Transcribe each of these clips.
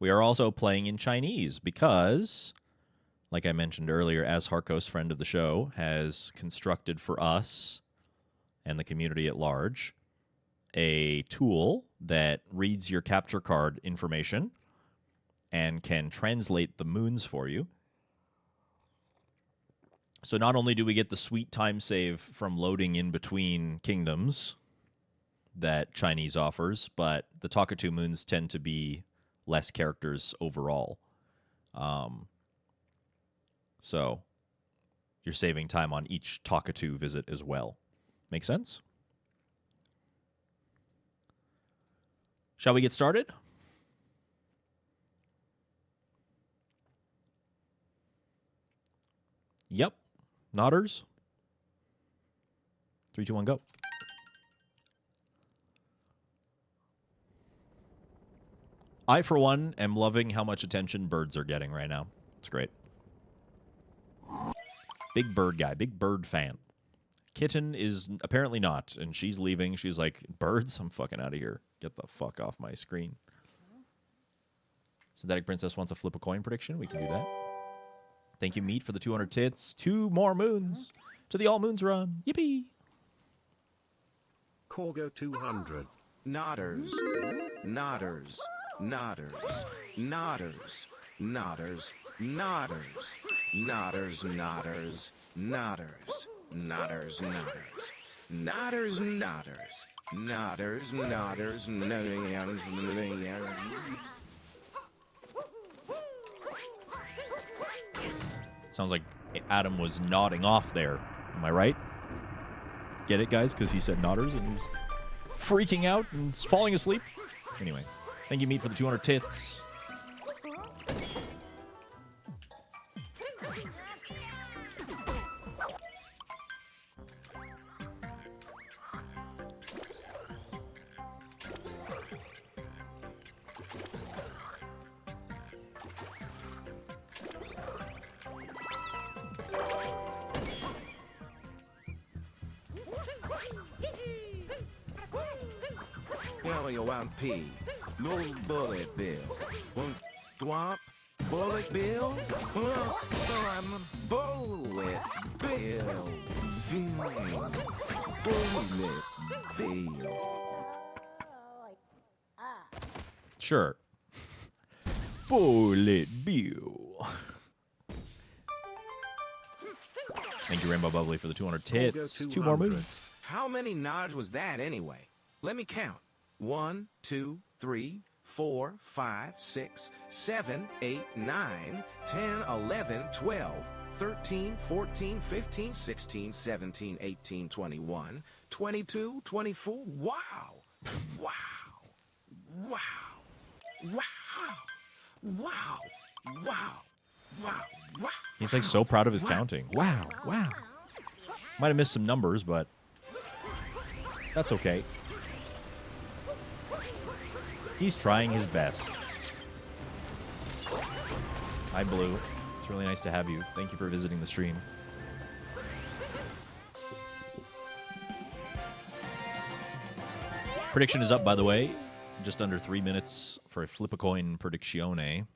We are also playing in Chinese because, like I mentioned earlier, As Harkos, friend of the show, has constructed for us and the community at large a tool that reads your capture card information and can translate the moons for you. So not only do we get the sweet time save from loading in between kingdoms that Chinese offers, but the Talkatoo moons tend to be less characters overall. So you're saving time on each Talkatoo visit as well. Make sense? Shall we get started? Yep. Nodders. 3, 2, 1, go. I, for one, am loving how much attention birds are getting right now. It's great. Big bird guy. Big bird fan. Kitten is apparently not, and she's leaving. She's like, birds? I'm fucking out of here. Get the fuck off my screen. Synthetic Princess wants a flip a coin prediction. We can do that. Thank you, Meat, for the 200 tits. 2 more moons to the All Moons run. Yippee! Corgo 200. Nodders. Nodders. Nodders. Nodders. Nodders. Nodders. Nodders. Nodders. Nodders. Nodders. Nodders. Nodders. Nodders. Nodders. Nodders. Nodders. Sounds like Adam was nodding off there. Am I right? Get it, guys? Because he said nodders and he was freaking out and falling asleep. Anyway, thank you, Meat, for the 200 tits. P. No bullet bill. Swamp. Bullet bill. Bullet bill. Bullet bill. Sure. Bullet bill. Thank you, Rainbow Bubbly, for the 200 tits. 2 more moons. How many nods was that anyway? Let me count. 1, 2, 3, 4, 5, 6, 7, 8, 9, 10, 11, 12, 13, 14, 15, 16, 17, 18, 21, 22, 24. Wow. Wow. Wow. Wow. Wow. Wow. Wow. Wow. He's like so proud of his counting. Wow. Wow. Might have missed some numbers, but that's okay. He's trying his best. Hi, Blue. It's really nice to have you. Thank you for visiting the stream. Prediction is up, by the way. Just under 3 minutes for a flip-a-coin predictione.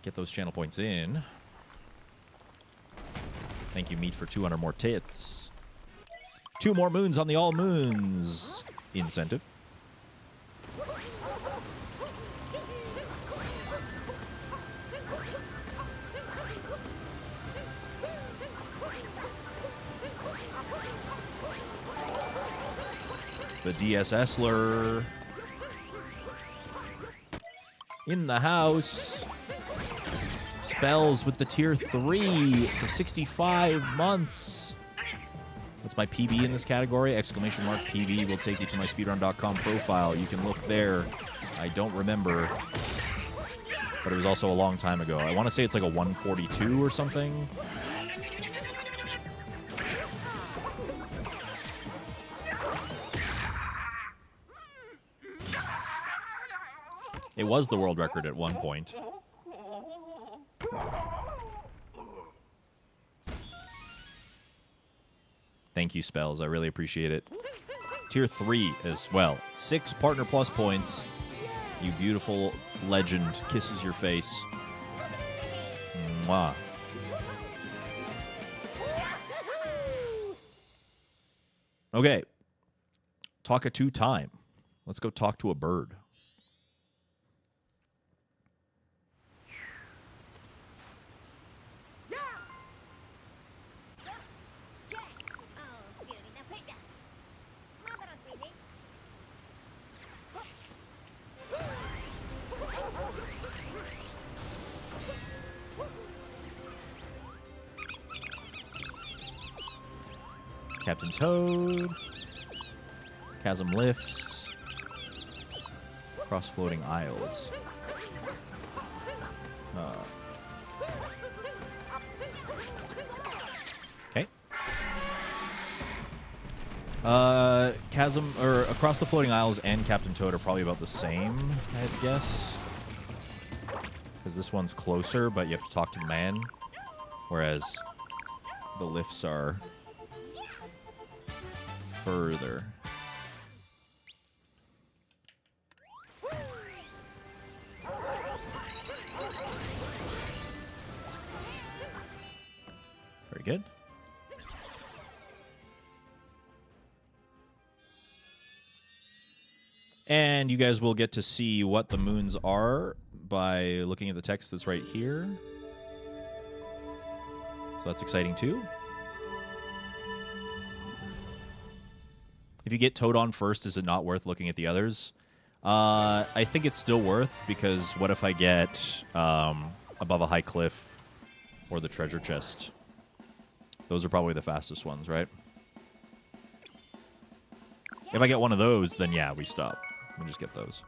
Get those channel points in. Thank you, Meat, for 200 more tits. 2 more moons on the All Moons incentive. The DSSler in the house. Spells with the tier 3 for 65 months. What's my PB in this category? Exclamation mark PB will take you to my speedrun.com profile. You can look there. I don't remember, but it was also a long time ago. I want to say it's like a 142 or something. It was the world record at one point. Thank you, Spells. I really appreciate it. Tier 3 as well. 6 Partner Plus points You beautiful legend kisses your face. Mwah. Okay. Talkatoo time. Let's go talk to a bird. Captain Toad. Chasm lifts. Cross floating isles. Okay. Chasm or Across the Floating Isles and Captain Toad are probably about the same, I'd guess. Because this one's closer, but you have to talk to the man. Whereas the lifts are further. Very good. And you guys will get to see what the moons are by looking at the text that's right here. So that's exciting too. If you get Toad on first, is it not worth looking at the others? I think it's still worth, because what if I get above a high cliff or the treasure chest? Those are probably the fastest ones, right? If I get one of those, then yeah, we stop. We just get those.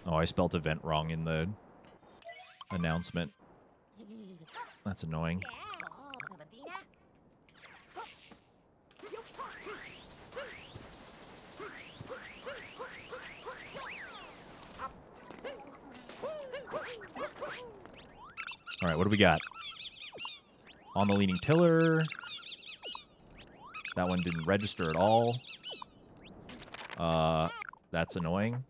Oh, I spelt event wrong in the announcement. That's annoying. All right, what do we got? On the leaning pillar. That one didn't register at all. That's annoying.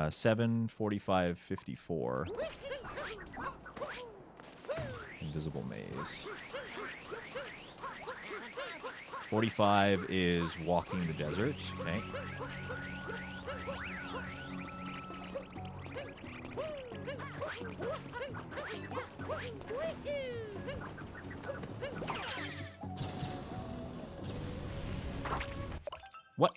7, 45, 54. Invisible maze. 45 is walking the desert. Okay. What?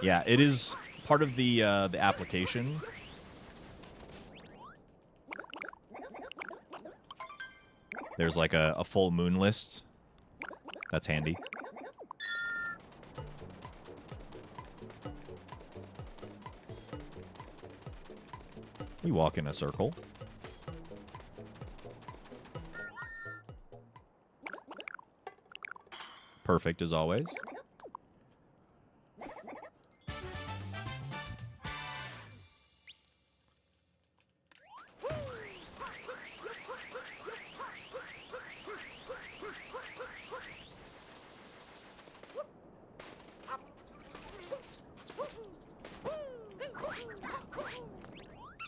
Yeah, it is part of the application. There's like a full moon list. That's handy. We walk in a circle. Perfect as always.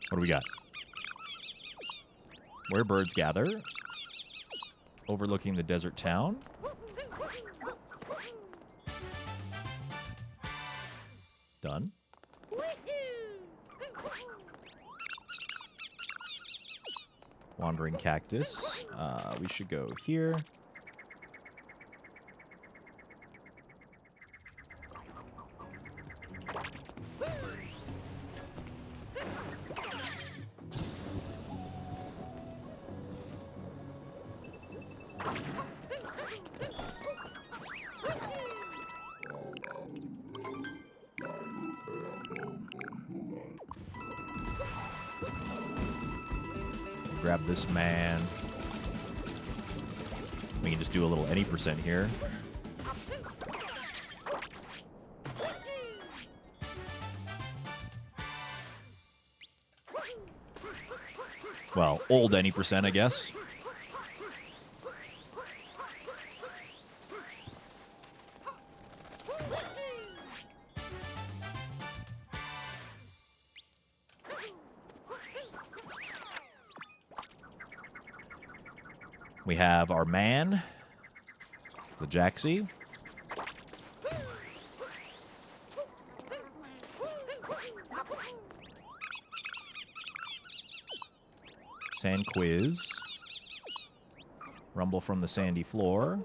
What do we got? Where birds gather. Overlooking the desert town. Done. Wandering cactus. We should go here. grab this man. We can just do a little any percent here. Well, old any percent, I guess. We have our man, the Jaxie. Sand quiz. Rumble from the sandy floor.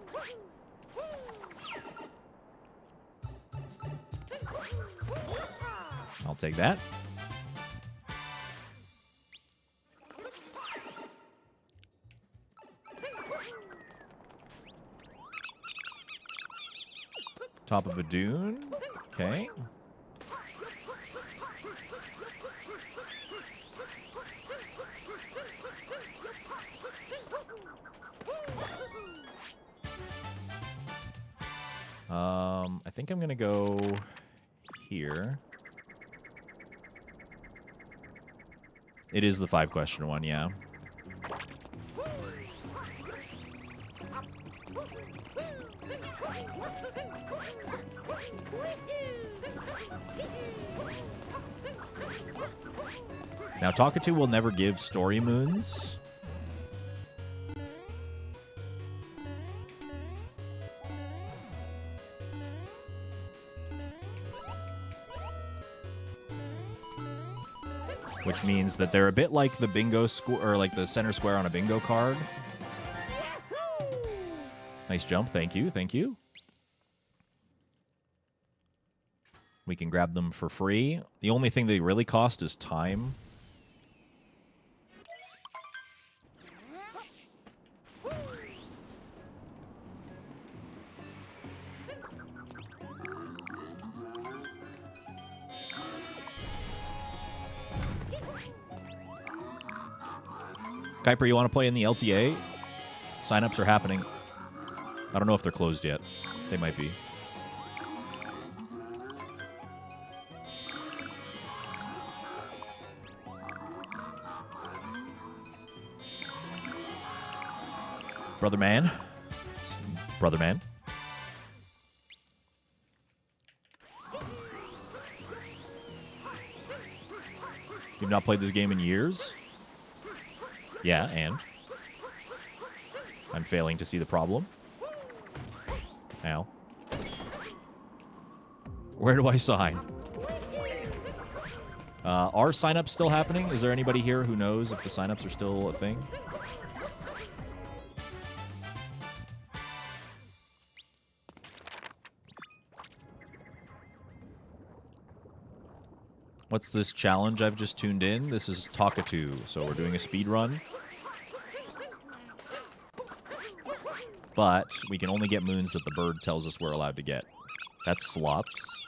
I'll take that. Top of a dune. Okay. I think I'm going to go here. It is the 5-question one, yeah. Now, Talkatoo will never give story moons. Which means that they're a bit like the bingo or like the center square on a bingo card. Nice jump, thank you, thank you. We can grab them for free. The only thing they really cost is time. Kuiper, you want to play in the LTA? Sign-ups are happening. I don't know if they're closed yet. They might be. Brother man. Brother man. You've not played this game in years? Yeah, and? I'm failing to see the problem. Ow. Where do I sign? Are signups still happening? Is there anybody here who knows if the signups are still a thing? What's this challenge I've just tuned in? This is Talkatoo, so we're doing a speed run. But we can only get moons that the bird tells us we're allowed to get. That's slots.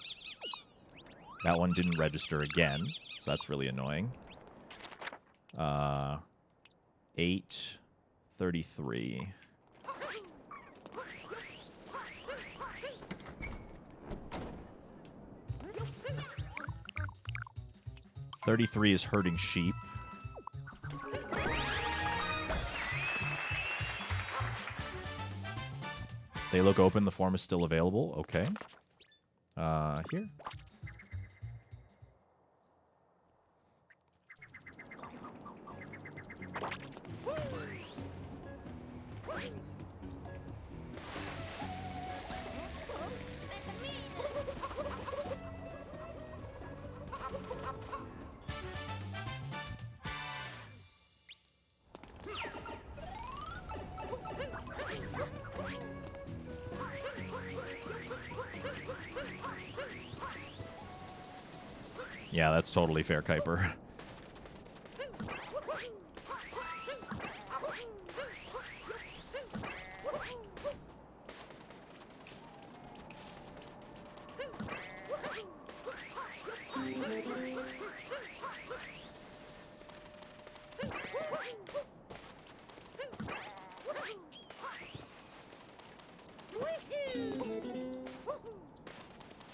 That one didn't register again, so that's really annoying. 8:33. $33 is herding sheep. They look open. The form is still available. Okay. Here. Yeah, that's totally fair, Kuiper.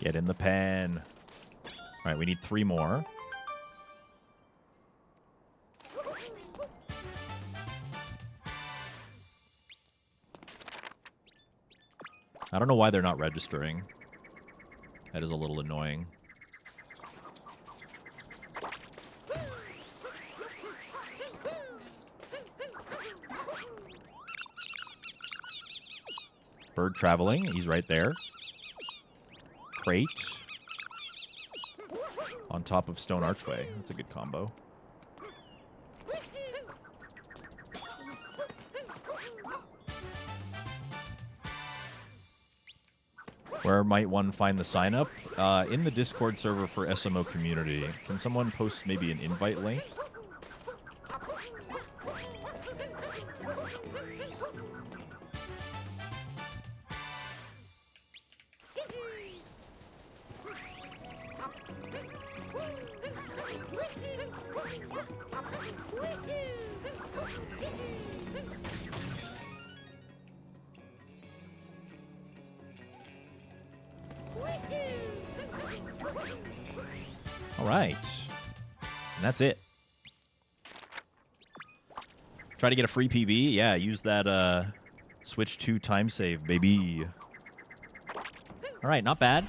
Get in the pen. All right, we need 3 more. I don't know why they're not registering. That is a little annoying. Bird traveling. He's right there. Crate. On top of Stone Archway. That's a good combo. Where might one find the sign up? In the Discord server for SMO community. Can someone post maybe an invite link? All right. And that's it. Try to get a free PB? Yeah, use that Switch 2 time save, baby. All right, not bad.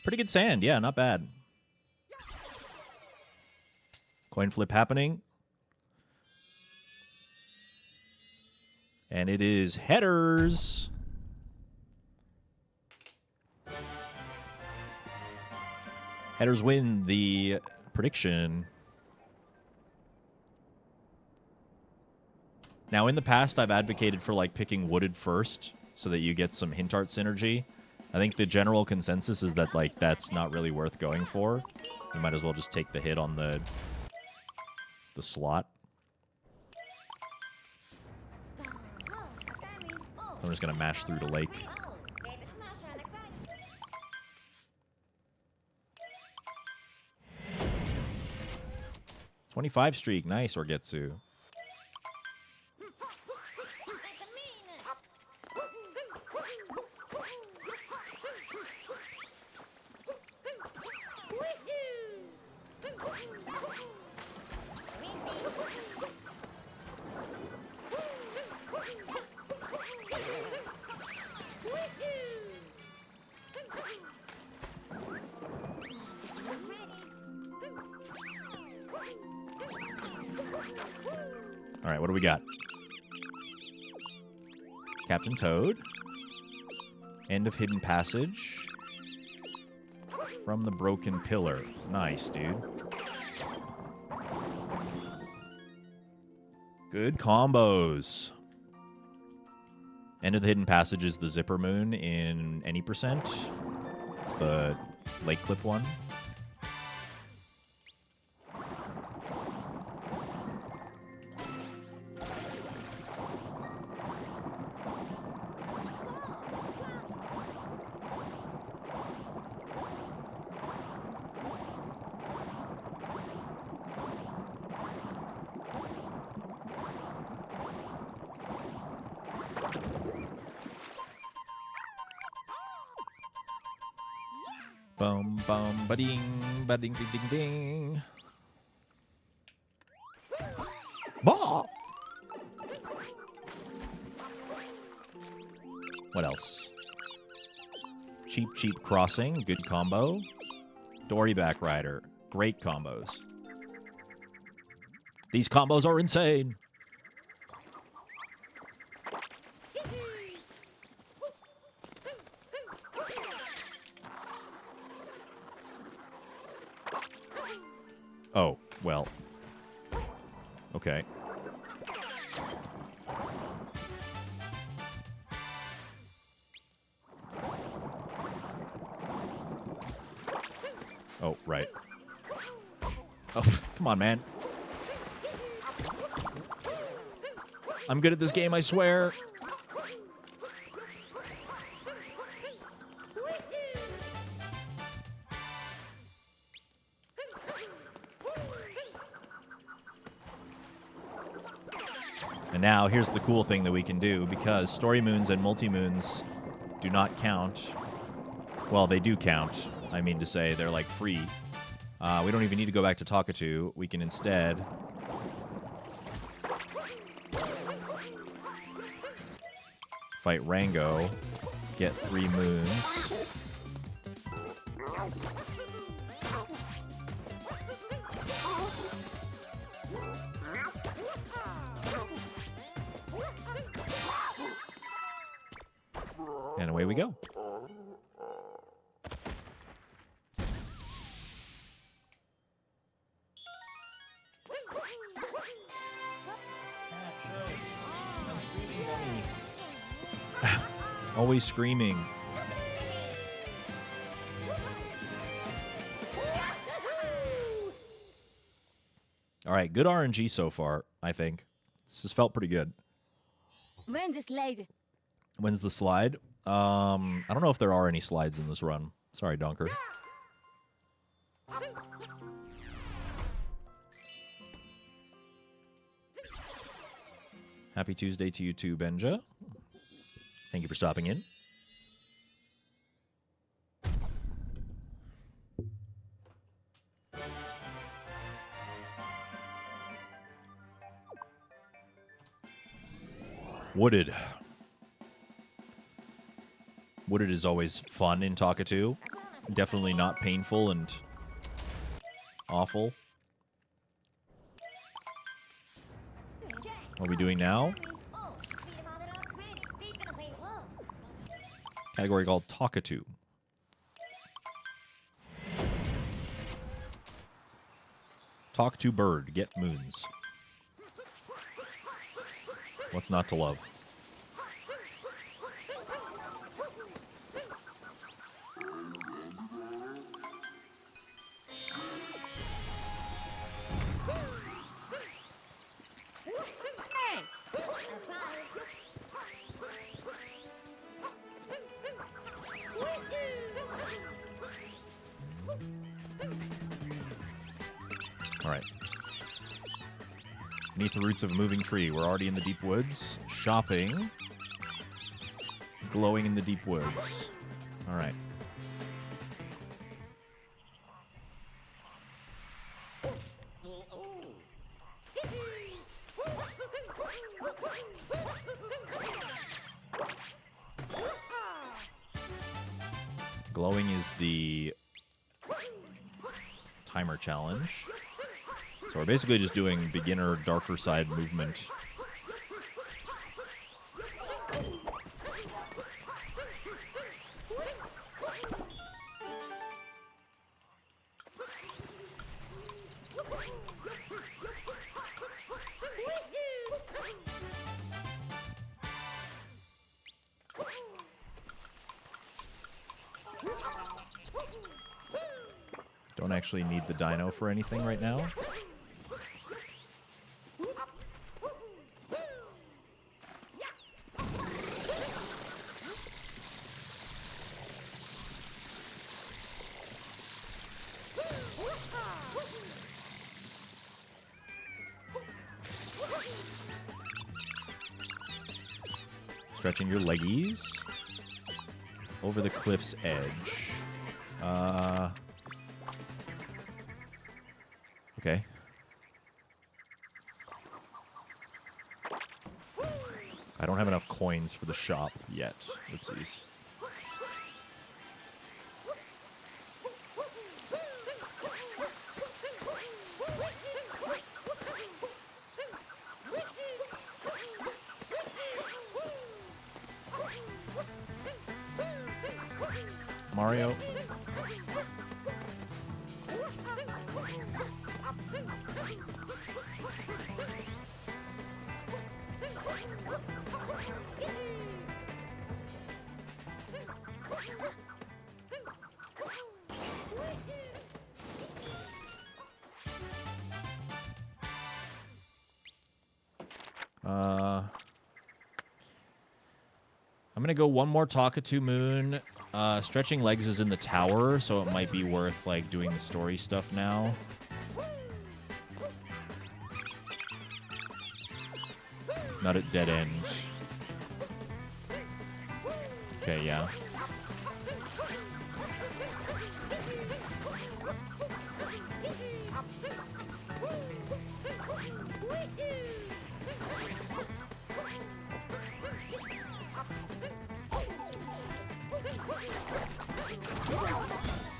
Pretty good sand. Yeah, not bad. Coin flip happening. And it is headers. Headers win the prediction. Now, in the past, I've advocated for like picking wooded first so that you get some hint art synergy. I think the general consensus is that like that's not really worth going for. You might as well just take the hit on the slot. I'm just gonna mash through the lake. 25 streak, nice, Orgetsu. All right, what do we got? Captain Toad. End of Hidden Passage. From the Broken Pillar. Nice, dude. Good combos. End of the Hidden Passage is the Zipper Moon in any percent. The Lake Clip one. Bum bum ba-ding, ba-ding ding ding ding. Bah! What else? Cheap Cheap Crossing, good combo. Dory Back Rider, great combos. These combos are insane. Oh, well. Okay. Oh, right. Oh, come on, man. I'm good at this game, I swear. And now, here's the cool thing that we can do, because Story Moons and Multi-Moons do not count Well, they do count. I mean to say, they're like free. We don't even need to go back to Talkatoo. We can instead fight Rango, get 3 moons. And away we go. Always screaming. All right, good RNG so far, I think. This has felt pretty good. When's the slide? When's the slide? I don't know if there are any slides in this run. Sorry, Donker. Happy Tuesday to you too, Benja. Thank you for stopping in. Wooded. Wooded is always fun in Talkatoo. Definitely not painful and awful. What are we doing now? Category called Talkatoo. Talk to bird, get moons. What's not to love? All right. Beneath the roots of a moving tree. We're already in the deep woods. Shopping. Glowing in the deep woods. All right. Glowing is the timer challenge. So we're basically just doing beginner darker side movement. Don't actually need the dino for anything right now. Stretching your leggies over the cliff's edge. Okay. I don't have enough coins for the shop yet. Oopsies. Mario. I'm gonna go one more Talkatoo Moon. Stretching legs is in the tower, so it might be worth like doing the story stuff now. Not at dead end.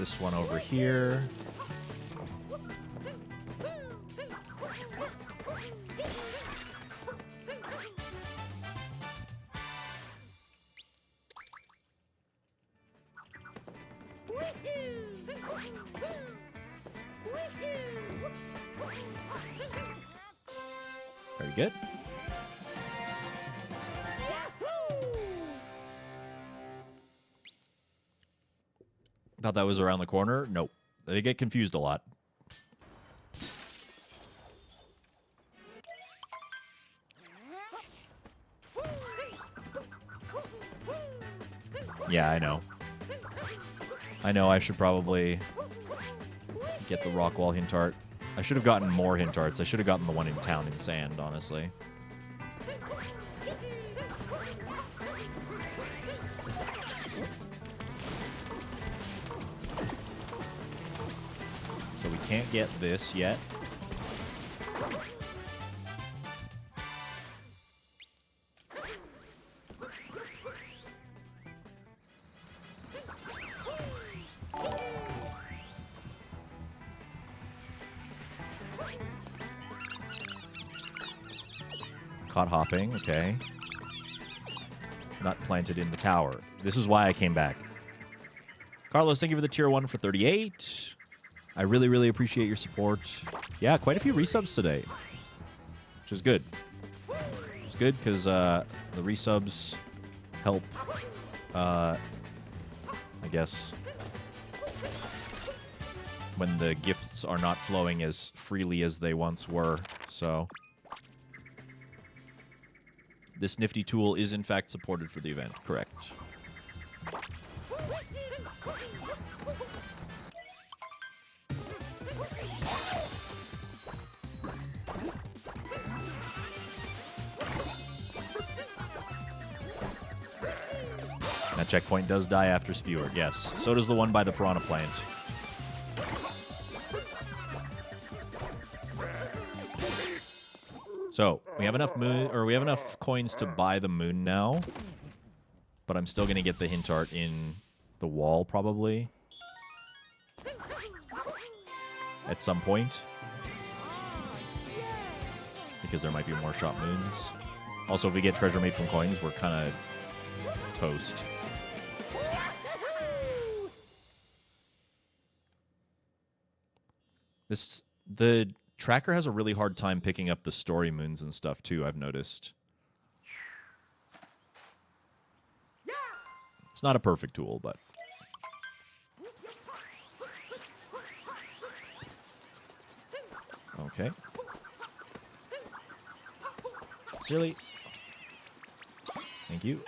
this one over here. Very good. Thought that was around the corner. Nope. They get confused a lot. Yeah, I know. I know I should probably get the rock wall hint art. I should have gotten more hint arts. I should have gotten the one in town in sand, honestly. So we can't get this yet. Caught hopping, okay. Not planted in the tower. This is why I came back. Carlos, thank you for the tier 1 for 38. I really, really appreciate your support. Yeah, quite a few resubs today, which is good. It's good because the resubs help, I guess, when the gifts are not flowing as freely as they once were, so... This nifty tool is, in fact, supported for the event. Correct. That checkpoint does die after Spewer. Yes. So does the one by the piranha plant. So, we have enough coins to buy the moon now. But I'm still going to get the hint art in the wall, probably. At some point. Because there might be more shop moons. Also, if we get treasure made from coins, we're kind of toast. The tracker has a really hard time picking up the story moons and stuff, too, I've noticed. It's not a perfect tool, but... Okay. Really? Thank you.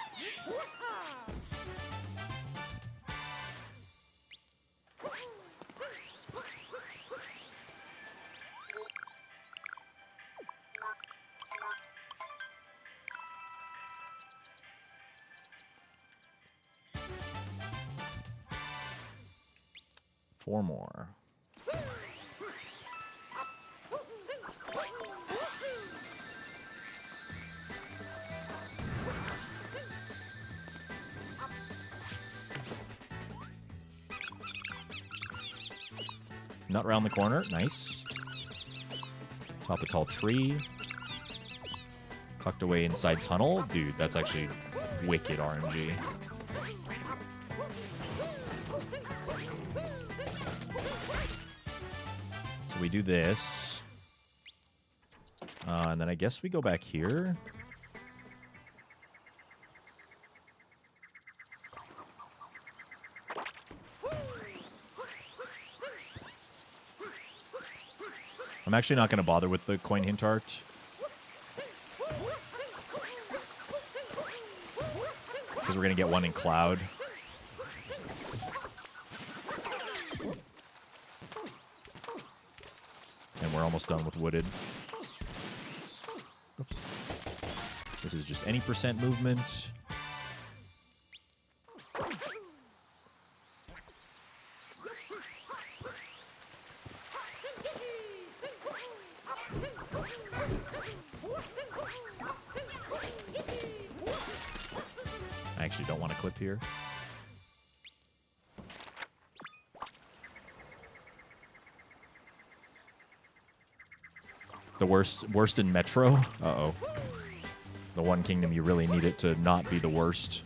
Four more. Nut round the corner. Nice. Top a tall tree. Tucked away inside tunnel. Dude, that's actually wicked RNG. So we do this. And then I guess we go back here. I'm actually not going to bother with the coin hint art. Because we're going to get one in Cloud. And we're almost done with Wooded. Oops. This is just any percent movement. I actually don't want to clip here. The worst in Metro? Uh-oh. The one kingdom you really need it to not be the worst.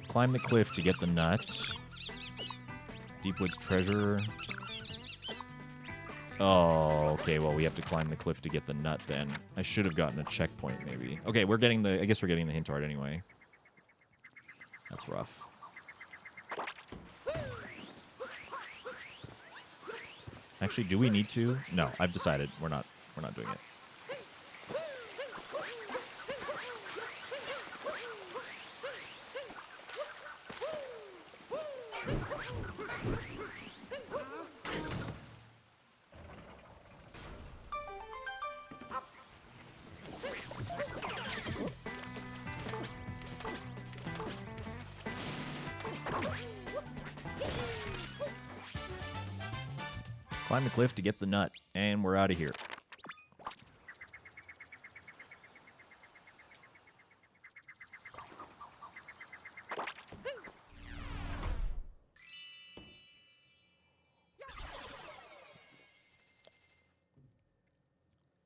Climb the cliff to get the nut. Deepwood's treasure. Oh, okay, well, we have to climb the cliff to get the nut then. I should have gotten a checkpoint, maybe. Okay, we're getting the... I guess we're getting the hint art anyway. That's rough. Actually, do we need to? No, I've decided we're not doing it. Climb the cliff to get the nut, and we're out of here.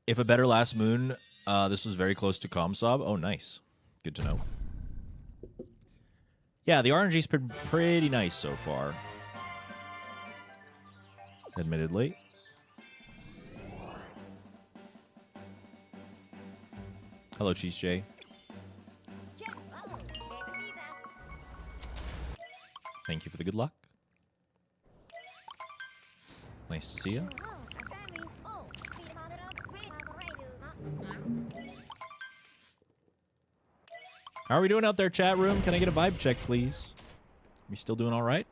If a better last moon, this was very close to Comsob. Oh, nice. Good to know. Yeah, the RNG's been pretty nice so far. Admittedly. Hello, Cheese J. Thank you for the good luck. Nice to see you. How are we doing out there, chat room? Can I get a vibe check, please? We still doing all right?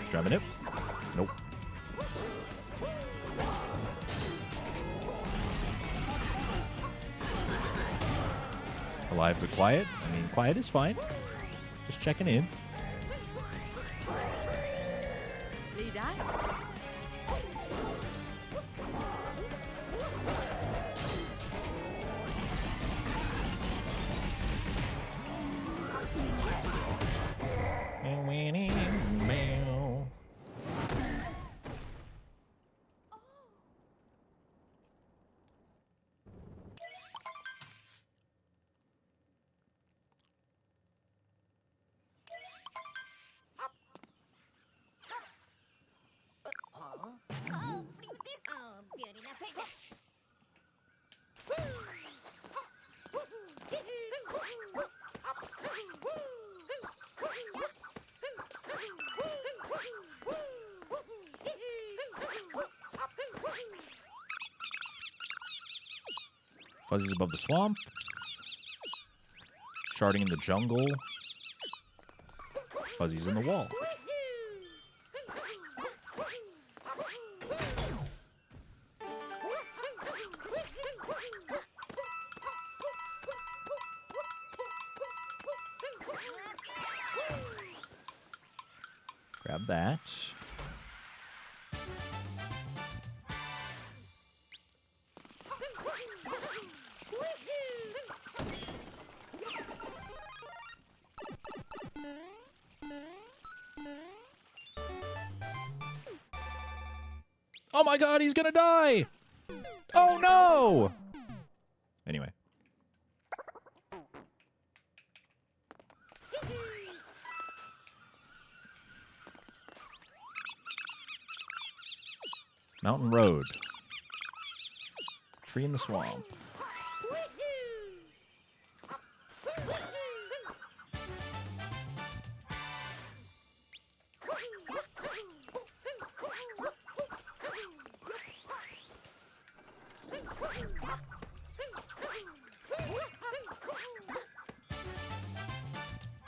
Drumming it. Nope. Alive but quiet. I mean, quiet is fine. Just checking in. Fuzzy's above the swamp. Sharding in the jungle. Fuzzy's in the wall. Grab that. Oh my god, he's gonna die! Oh no! Anyway. Mountain Road. Tree in the swamp.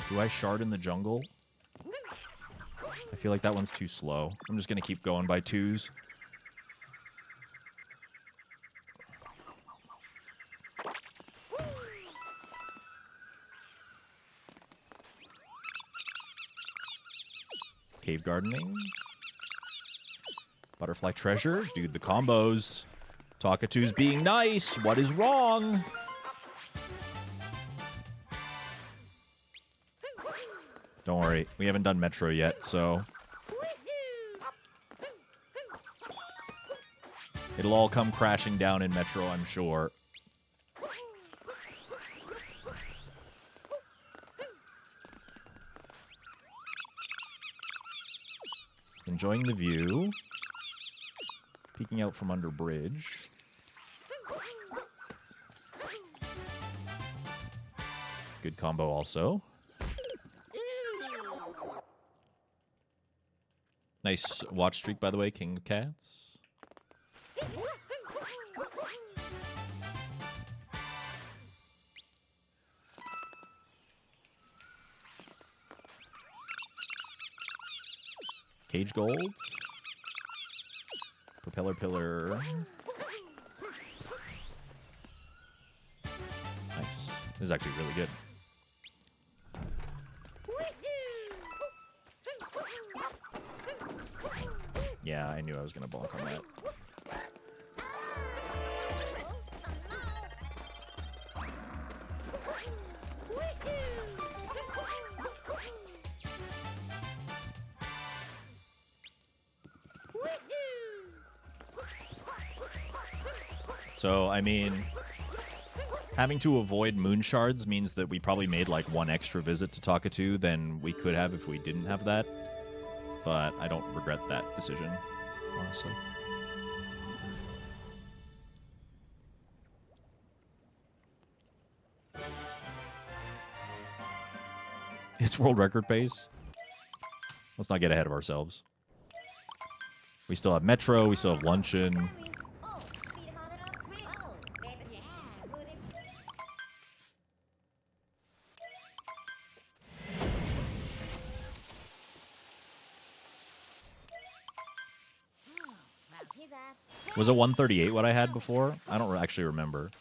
Do I shard in the jungle? I feel like that one's too slow. I'm just gonna keep going by twos. Cave gardening. Butterfly treasure. Dude, the combos. Talkatoo's being nice. What is wrong? Don't worry. We haven't done Metro yet, so... it'll all come crashing down in Metro, I'm sure. Enjoying the view. Peeking out from under bridge. Good combo also. Nice watch streak, by the way, King of Cats. Cage gold. Propeller pillar. Nice. This is actually really good. Yeah, I knew I was going to bonk on that. So, I mean, having to avoid moon shards means that we probably made like one extra visit to Talkatoo than we could have if we didn't have that. But I don't regret that decision, honestly. It's world record pace. Let's not get ahead of ourselves. We still have Metro, we still have Luncheon. Was it 138 what I had before? I don't actually remember.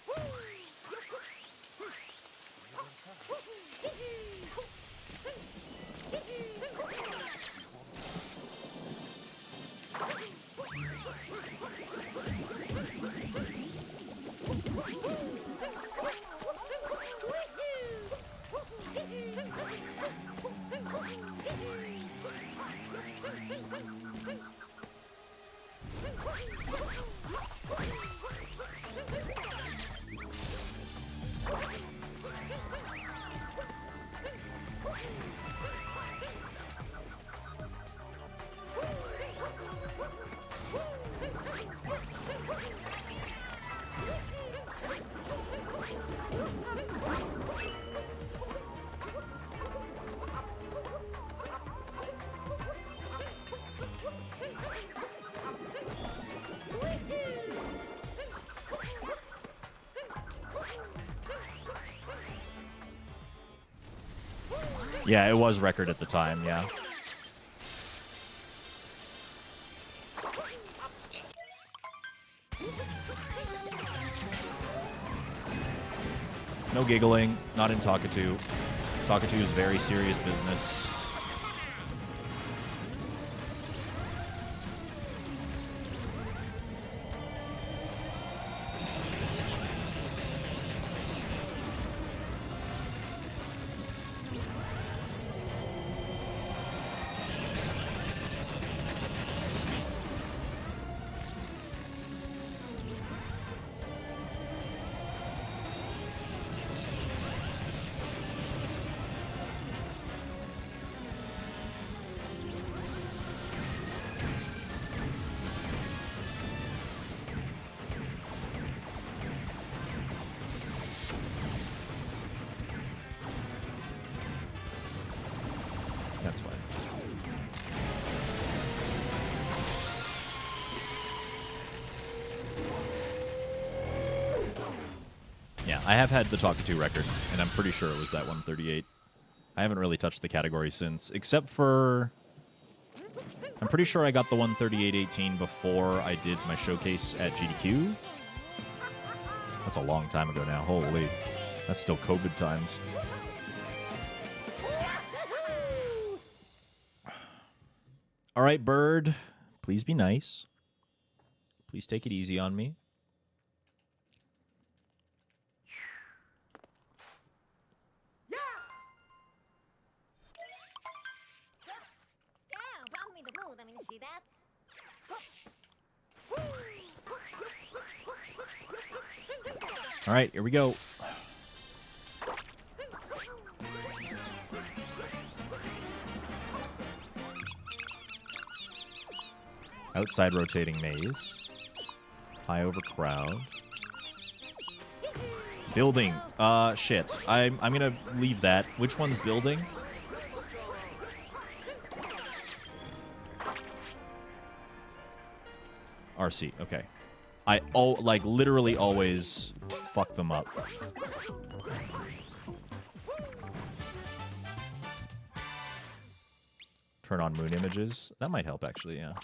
Yeah, it was record at the time, yeah. No giggling, not in Talkatoo. Talkatoo is very serious business. That's fine. Yeah, I have had the Talkatoo record, and I'm pretty sure it was that 138. I haven't really touched the category since, except for... I'm pretty sure I got the 138.18 before I did my showcase at GDQ. That's a long time ago now. Holy. That's still COVID times. All right, bird. Please be nice. Please take it easy on me. Yeah, run me the mood. I mean, see that? All right, here we go. Outside rotating maze. High over crowd. Building. Shit. I'm gonna leave that. Which one's building? RC. Okay. I literally always fuck them up. Turn on moon images. That might help, actually, yeah.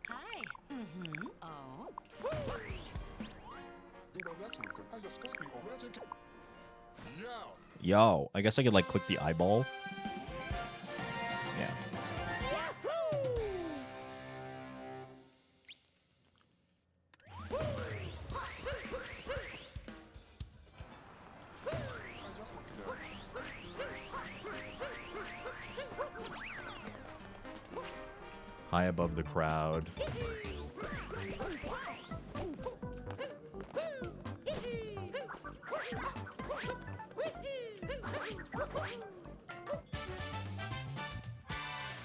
Hi. Oh. Yo, I guess I could, like, click the eyeball. Yeah. High above the crowd.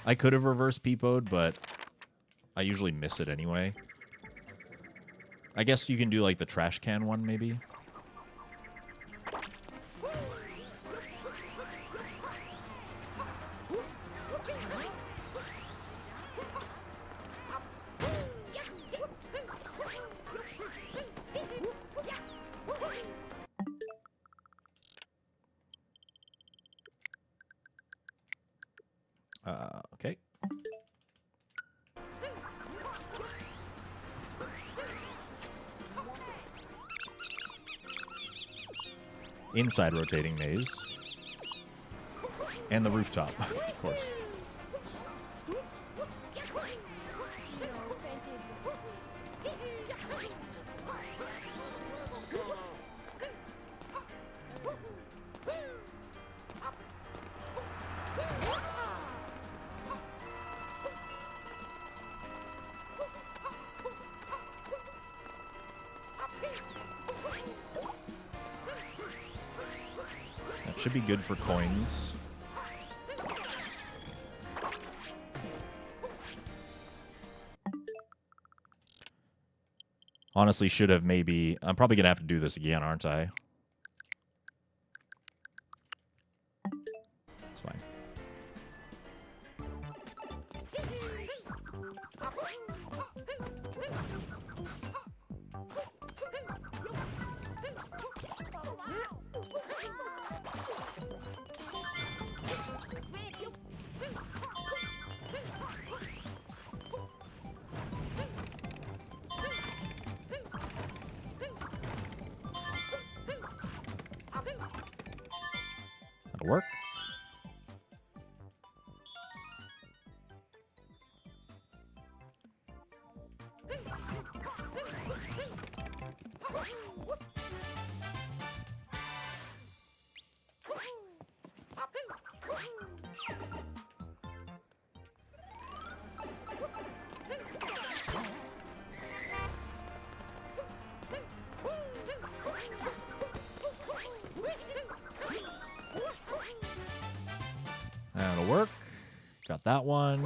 I could have reverse peepoed, but I usually miss it anyway. I guess you can do, like, the trash can one, maybe? Okay. Inside rotating maze. And the rooftop, of course. That should be good for coins. Honestly, should have maybe... I'm probably going to have to do this again, aren't I? It's fine. That'll work. That'll work. Got that one.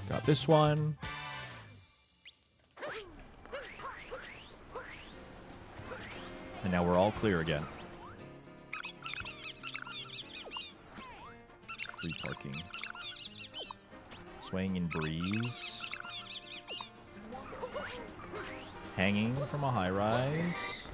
Got this one. And now we're all clear again. Free parking. Swaying in breeze. Hanging from a high rise.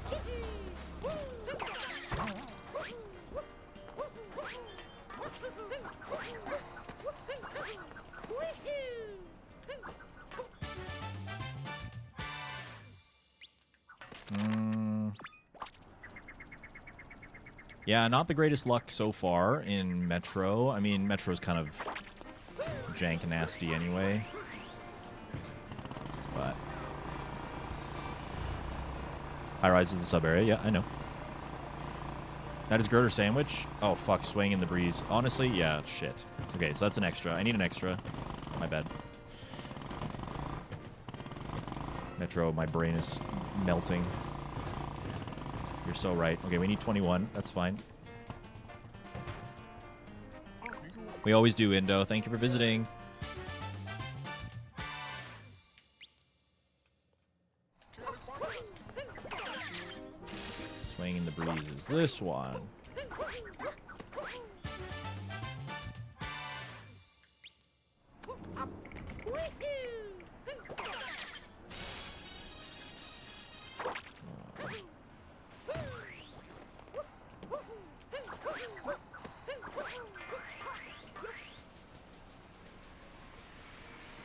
Yeah, not the greatest luck so far in Metro. I mean, Metro's kind of jank nasty anyway. But high rise is the sub area. Yeah, I know. That is girder sandwich. Oh, fuck. Swaying in the breeze. Honestly, yeah, shit. Okay, so that's an extra. I need an extra. My bad. Metro, my brain is melting. You're so right. Okay, we need 21. That's fine. We always do, Indo. Thank you for visiting. Swaying in the breeze is this one.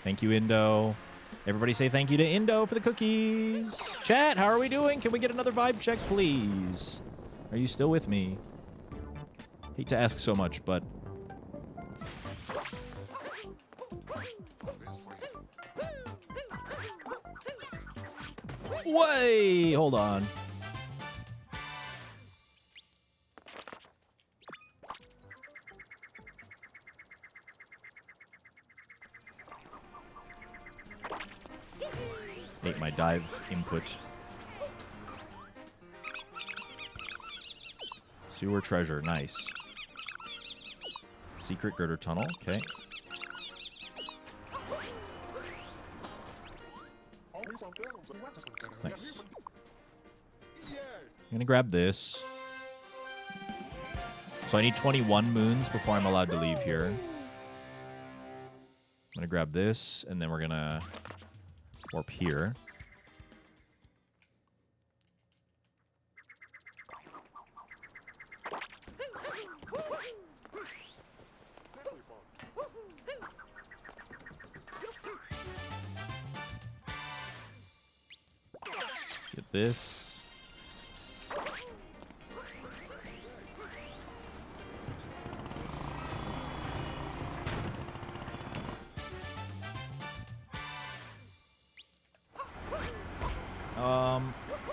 Thank you, Indo. Everybody say thank you to Indo for the cookies. Chat, how are we doing? Can we get another vibe check, please? Are you still with me? Hate to ask so much, but... Way! Hold on. Ate my dive input. Sewer treasure, nice. Secret girder tunnel, okay. Nice. I'm gonna grab this. So I need 21 moons before I'm allowed to leave here. I'm gonna grab this, and then we're gonna warp here. Get this.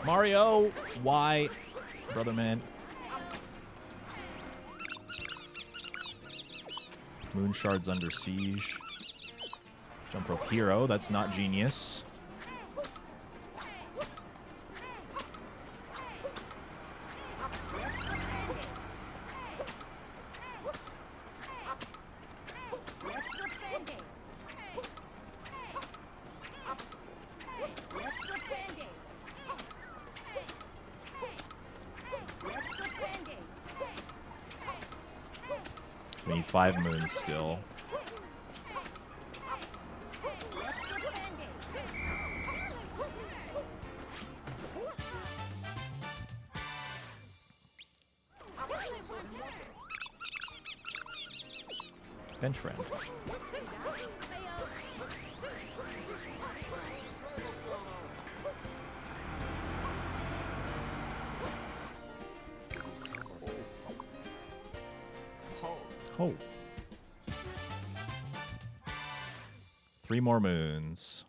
Mario, why? Brother man. Moon shards under siege. Jump rope hero, that's not genius. We need 5 moons still. Bench friend. Oh. 3 more moons.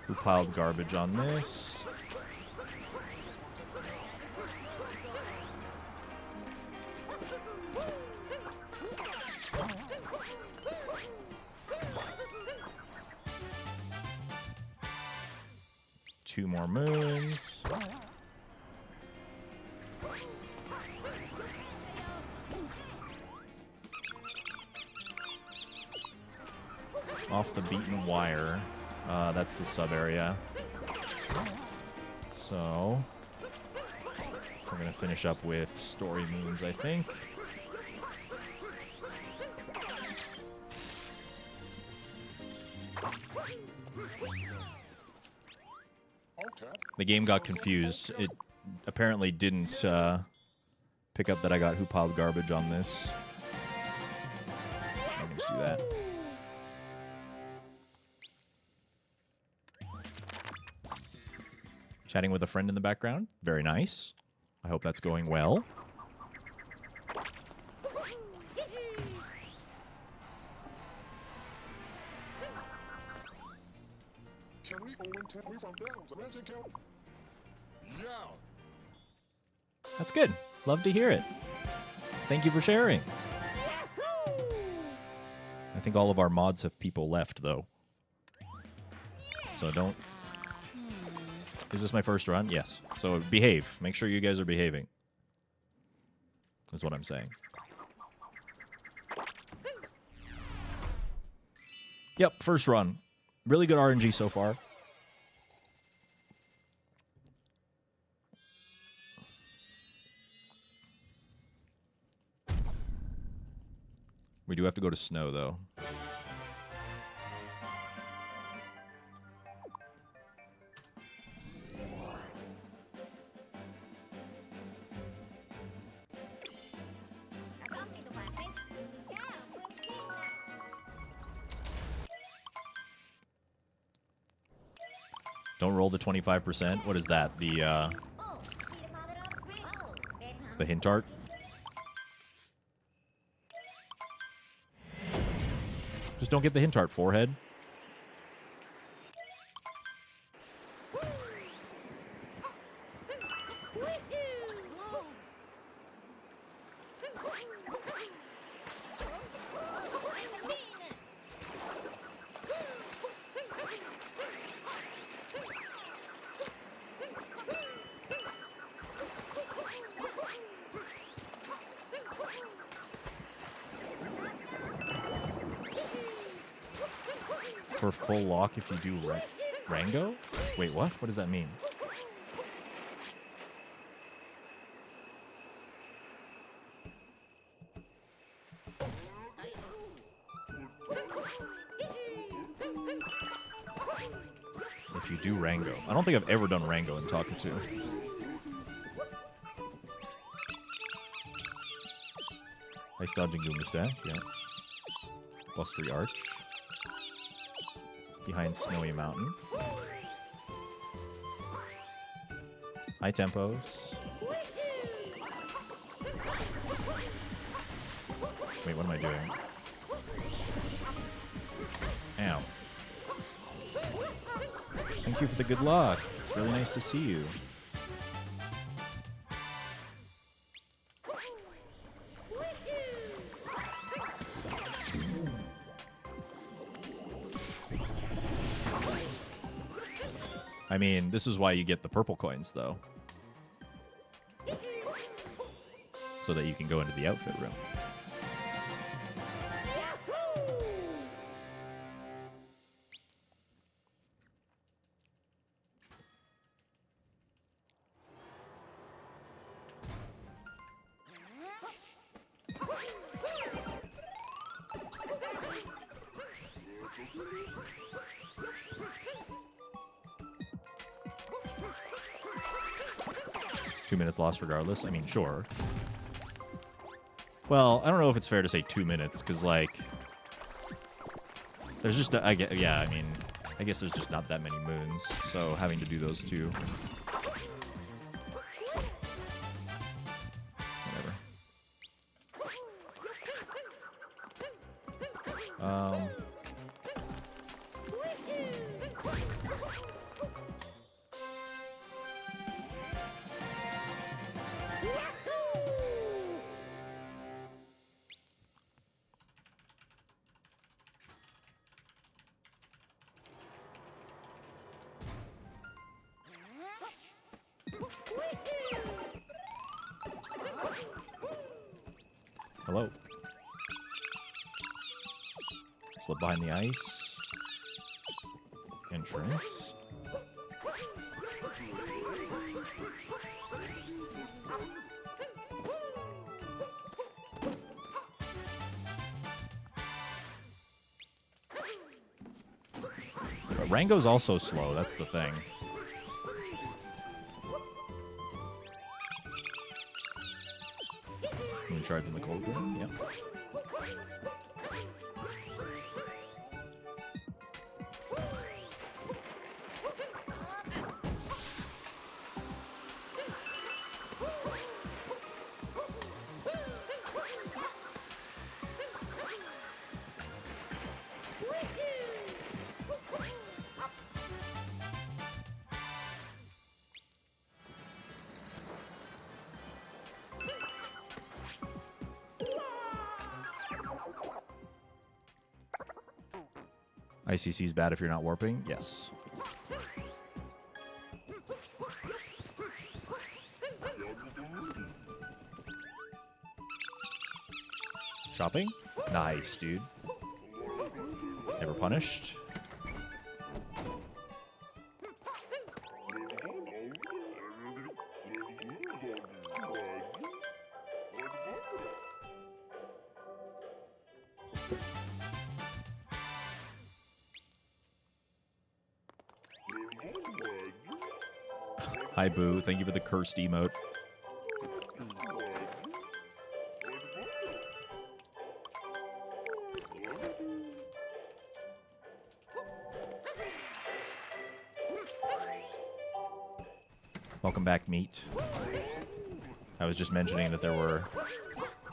We piled garbage on this. Two more moons. Off the beaten wire. That's the sub area. So We're going to finish up with Story Moons, I think. The game got confused. It apparently didn't pick up that I got Hoopab garbage on this. I can just do that. Chatting with a friend in the background. Very nice. I hope that's going well. Can we own 10 from down the magic count? Yeah. That's good. Love to hear it. Thank you for sharing. I think all of our mods have people left, though. So don't... Is this my first run? Yes. So behave. Make sure you guys are behaving. Is what I'm saying. Yep, first run. Really good RNG so far. We do have to go to snow, though. Don't roll the 25%. What is that? The hint art? Just don't get the hint art, forehead. For full lock if you do Rango? Wait, what? What does that mean? If you do Rango. I don't think I've ever done Rango in Talkatoo. Ice dodging Goomba Stack, yeah. Blustery Arch. Behind Snowy Mountain. High tempos. Wait, what am I doing? Ow. Thank you for the good luck. It's really nice to see you. I mean, this is why you get the purple coins, though. So that you can go into the outfit room. Lost regardless. I mean, sure. Well, I don't know if it's fair to say 2 minutes, because, like, there's just, yeah, I mean, I guess there's just not that many moons, so having to do those two. Whatever. Hello. Slip behind the ice. Entrance. But Rango's also slow, that's the thing. In charge in the cold room, yep. ICC's bad if you're not warping? Yes. Shopping? Nice, dude. Never punished. Hi, Boo. Thank you for the cursed emote. Welcome back, Meat. I was just mentioning that there were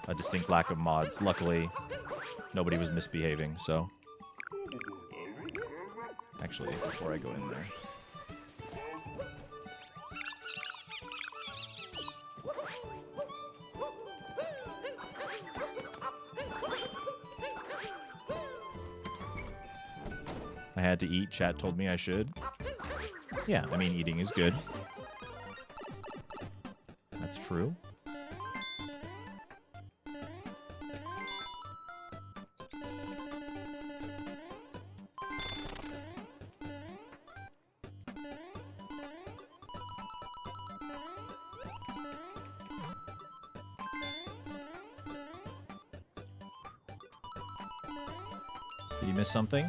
a distinct lack of mods. Luckily, nobody was misbehaving, so... Actually, before I go in there... I had to eat. Chat told me I should. Yeah, I mean, eating is good. That's true. Did you miss something?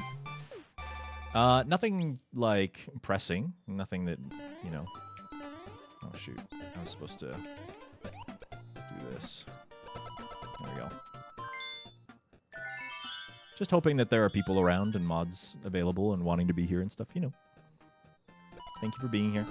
Nothing, like, pressing. Nothing that, you know... Oh, shoot. I was supposed to do this. There we go. Just hoping that there are people around and mods available and wanting to be here and stuff, you know. Thank you for being here.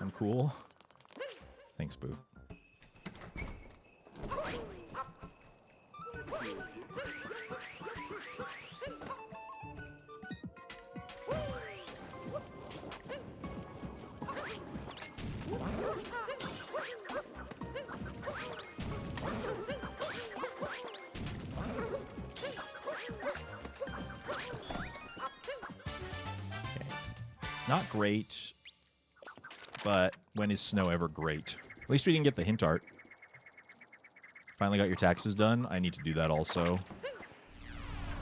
I'm cool. Thanks, Boo. Not great, but when is snow ever great? At least we didn't get the hint art. Finally got your taxes done. I need to do that also.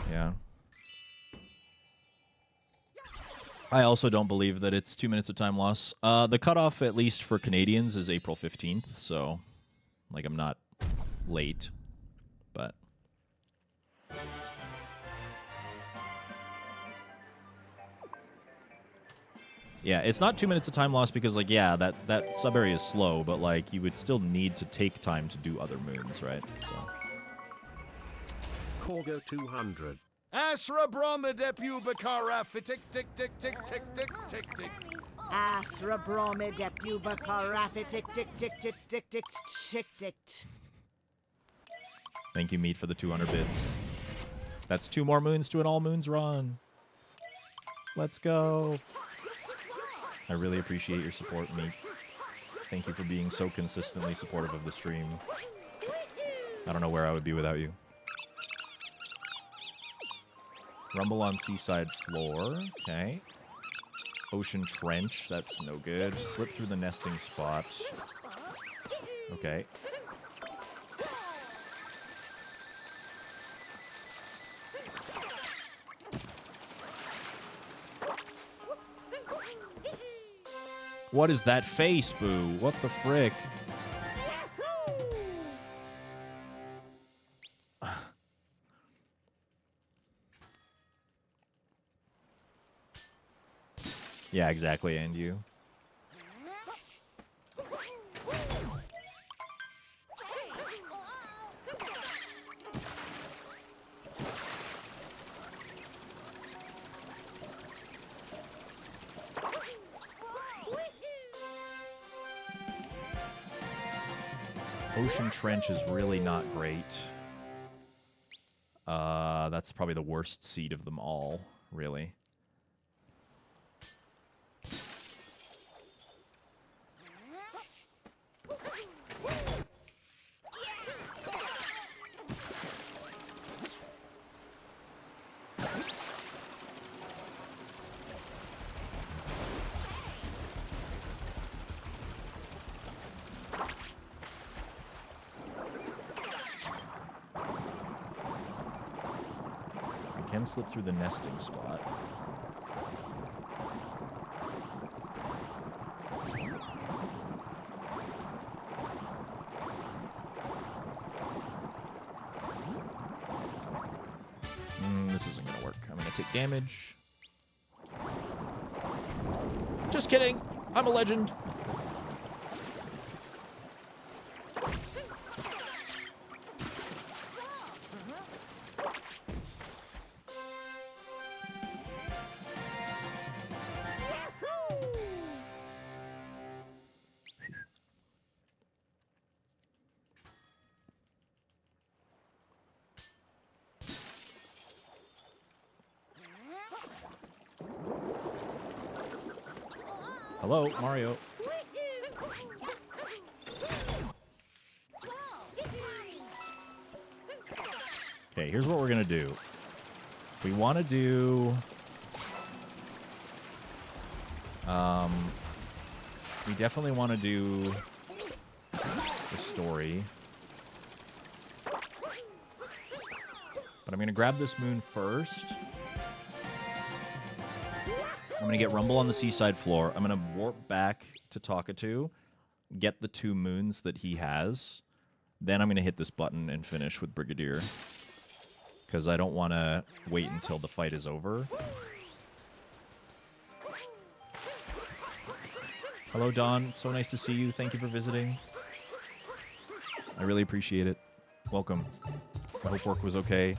Yeah. I also don't believe that it's 2 minutes of time loss. The cutoff, at least for Canadians, is April 15th, so, like, I'm not late, but... Yeah, it's not 2 minutes of time loss because, like, yeah, that sub-area is slow, but, like, you would still need to take time to do other moons, right? So. Corgo 200. Asra Brahmadepubacara tick tick tick tick tick tick tick tick. Asra Brahmadepubacara tick tick tick tick tick tick tick tick. Thank you, Meat, for the 200 bits. That's 2 more moons to an all moons run. Let's go. I really appreciate your support, Meat. Thank you for being so consistently supportive of the stream. I don't know where I would be without you. Rumble on Seaside floor. Okay. Ocean Trench. That's no good. Slip through the nesting spot. Okay. What is that face, Boo? What the frick? Yeah, exactly, and you. Ocean Trench is really not great. That's probably the worst seed of them all, really. Can slip through the nesting spot. This isn't gonna work. I'm gonna take damage. Just kidding. I'm a legend. Hello, Mario. Okay, here's what we're gonna do. We want to do... we definitely want to do the story. But I'm gonna grab this moon first. I'm going to get Rumble on the Seaside floor. I'm going to warp back to Talkatoo, get the 2 moons that he has. Then I'm going to hit this button and finish with Brigadier. Because I don't want to wait until the fight is over. Hello, Don. So nice to see you. Thank you for visiting. I really appreciate it. Welcome. I hope work was okay.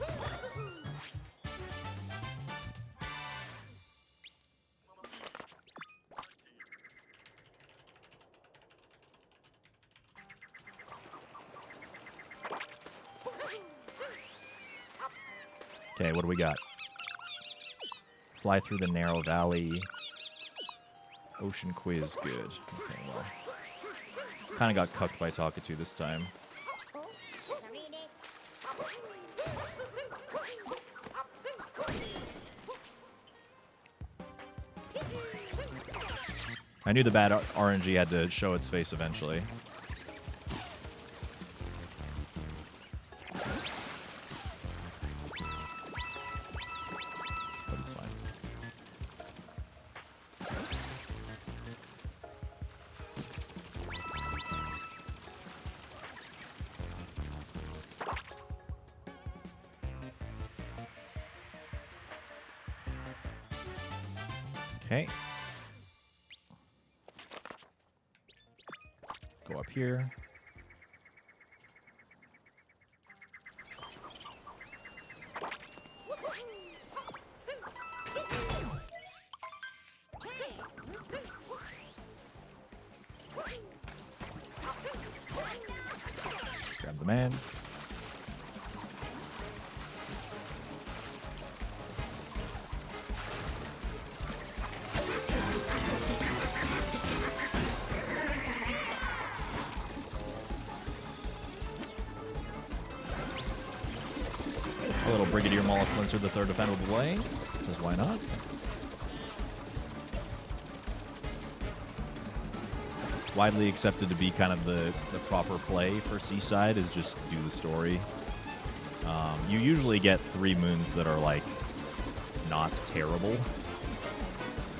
Okay, what do we got? Fly through the narrow valley. Ocean quiz, good. Okay, well. Kind of got cucked by Talkatoo this time. I knew the bad RNG had to show its face eventually. Okay. Go up here. Grab the man. A little Brigadier Maul Splinter the third defendable way, because why not? Widely accepted to be kind of the proper play for Seaside is just do the story. You usually get 3 moons that are like not terrible,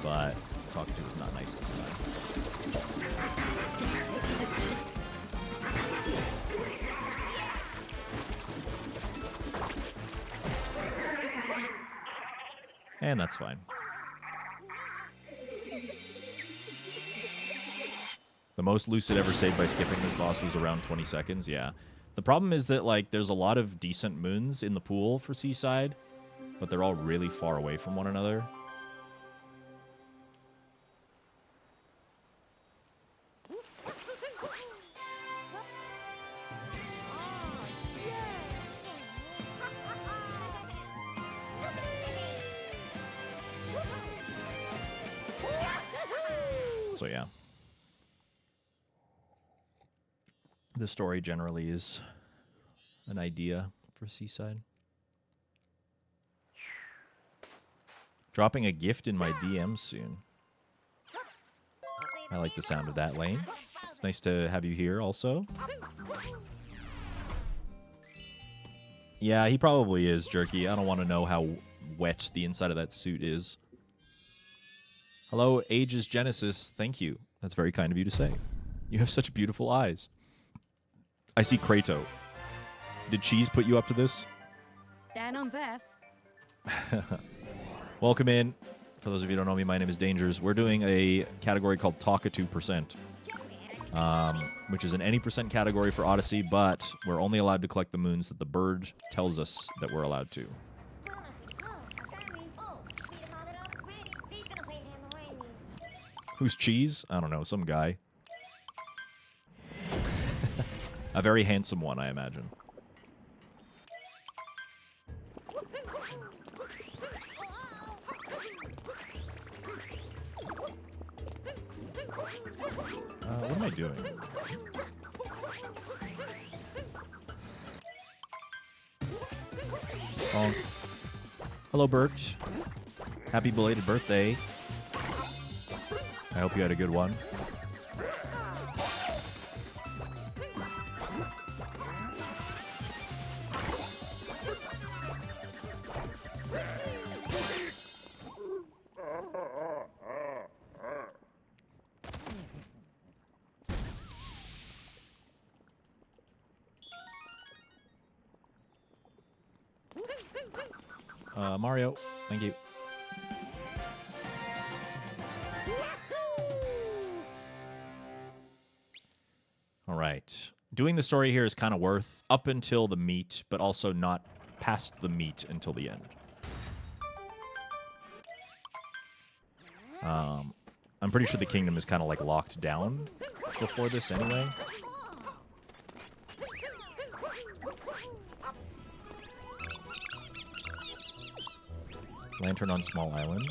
but Talkatoo was not nice this time. And that's fine. The most Lucid ever saved by skipping this boss was around 20 seconds, yeah. The problem is that, like, there's a lot of decent moons in the pool for Seaside, but they're all really far away from one another. So, yeah. The story generally is an idea for Seaside. Dropping a gift in my DM soon. I like the sound of that, Lane. It's nice to have you here also. Yeah, he probably is, Jerky. I don't want to know how wet the inside of that suit is. Hello, Ages Genesis. Thank you. That's very kind of you to say. You have such beautiful eyes. I see Kratos. Did Cheese put you up to this? Down on this. Welcome in. For those of you who don't know me, my name is Dangers. We're doing a category called Talkatoo %, which is an any % category for Odyssey, but we're only allowed to collect the moons that the bird tells us that we're allowed to. Who's Cheese? I don't know, some guy. A very handsome one, I imagine. What am I doing? Oh. Hello, Bert. Happy belated birthday. I hope you had a good one. Mario, thank you. All right. Doing the story here is kind of worth up until the meat, but also not past the meat until the end. I'm pretty sure the kingdom is kind of like locked down before this anyway. Lantern on Small Island.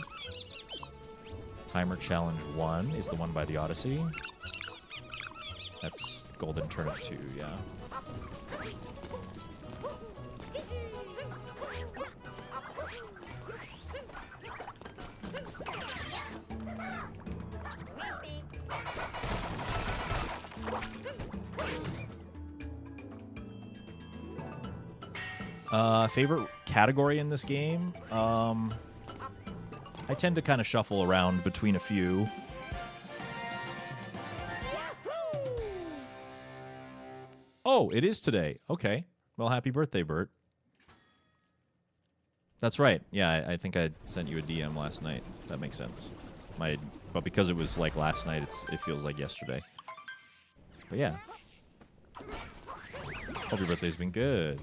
Timer Challenge 1 is the one by the Odyssey. That's Golden Turnip 2, yeah. Favorite category in this game? I tend to kind of shuffle around between a few. Oh, it is today. Okay. Well, happy birthday, Bert. That's right. Yeah, I think I sent you a DM last night. That makes sense. But because it was like last night, it feels like yesterday. But yeah. Hope your birthday's been good.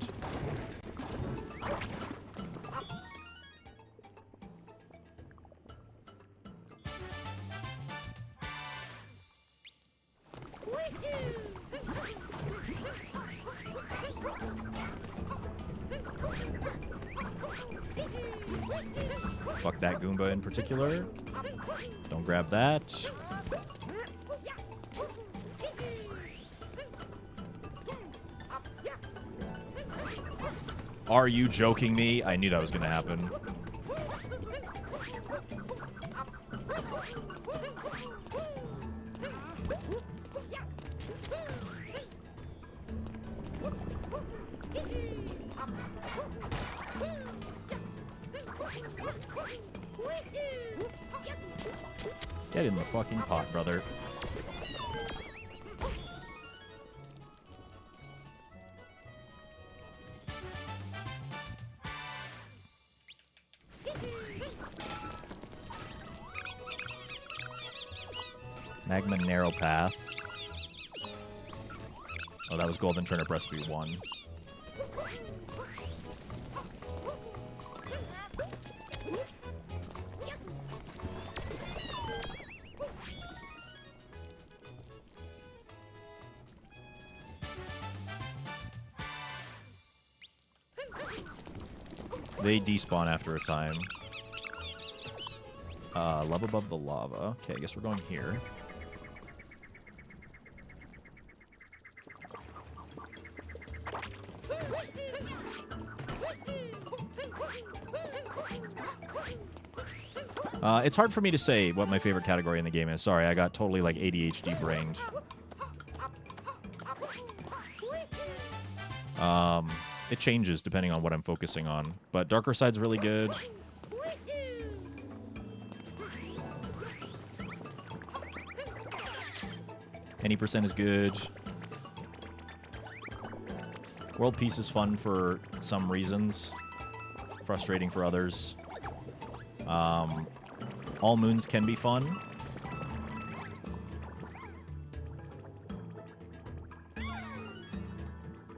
Fuck that Goomba in particular. Don't grab that. Are you joking me? I knew that was going to happen. Get in the fucking pot, brother. Magma Narrow Path. Oh, that was Golden Turnip Recipe 1. They despawn after a time. Love above the lava. Okay, I guess we're going here. It's hard for me to say what my favorite category in the game is. Sorry, I got totally like ADHD brained. It changes depending on what I'm focusing on. But Darker Side's really good. Any percent is good. World Peace is fun for some reasons. Frustrating for others. All Moons can be fun.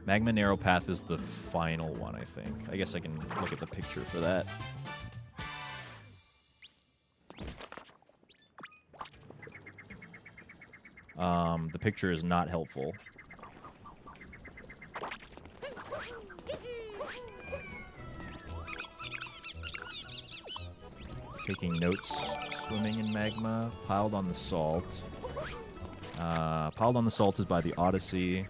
Magma Narrow Path is the final one, I think. I guess I can look at the picture for that. The picture is not helpful. Taking notes. Swimming in magma. Piled on the salt. Piled on the salt is by the Odyssey.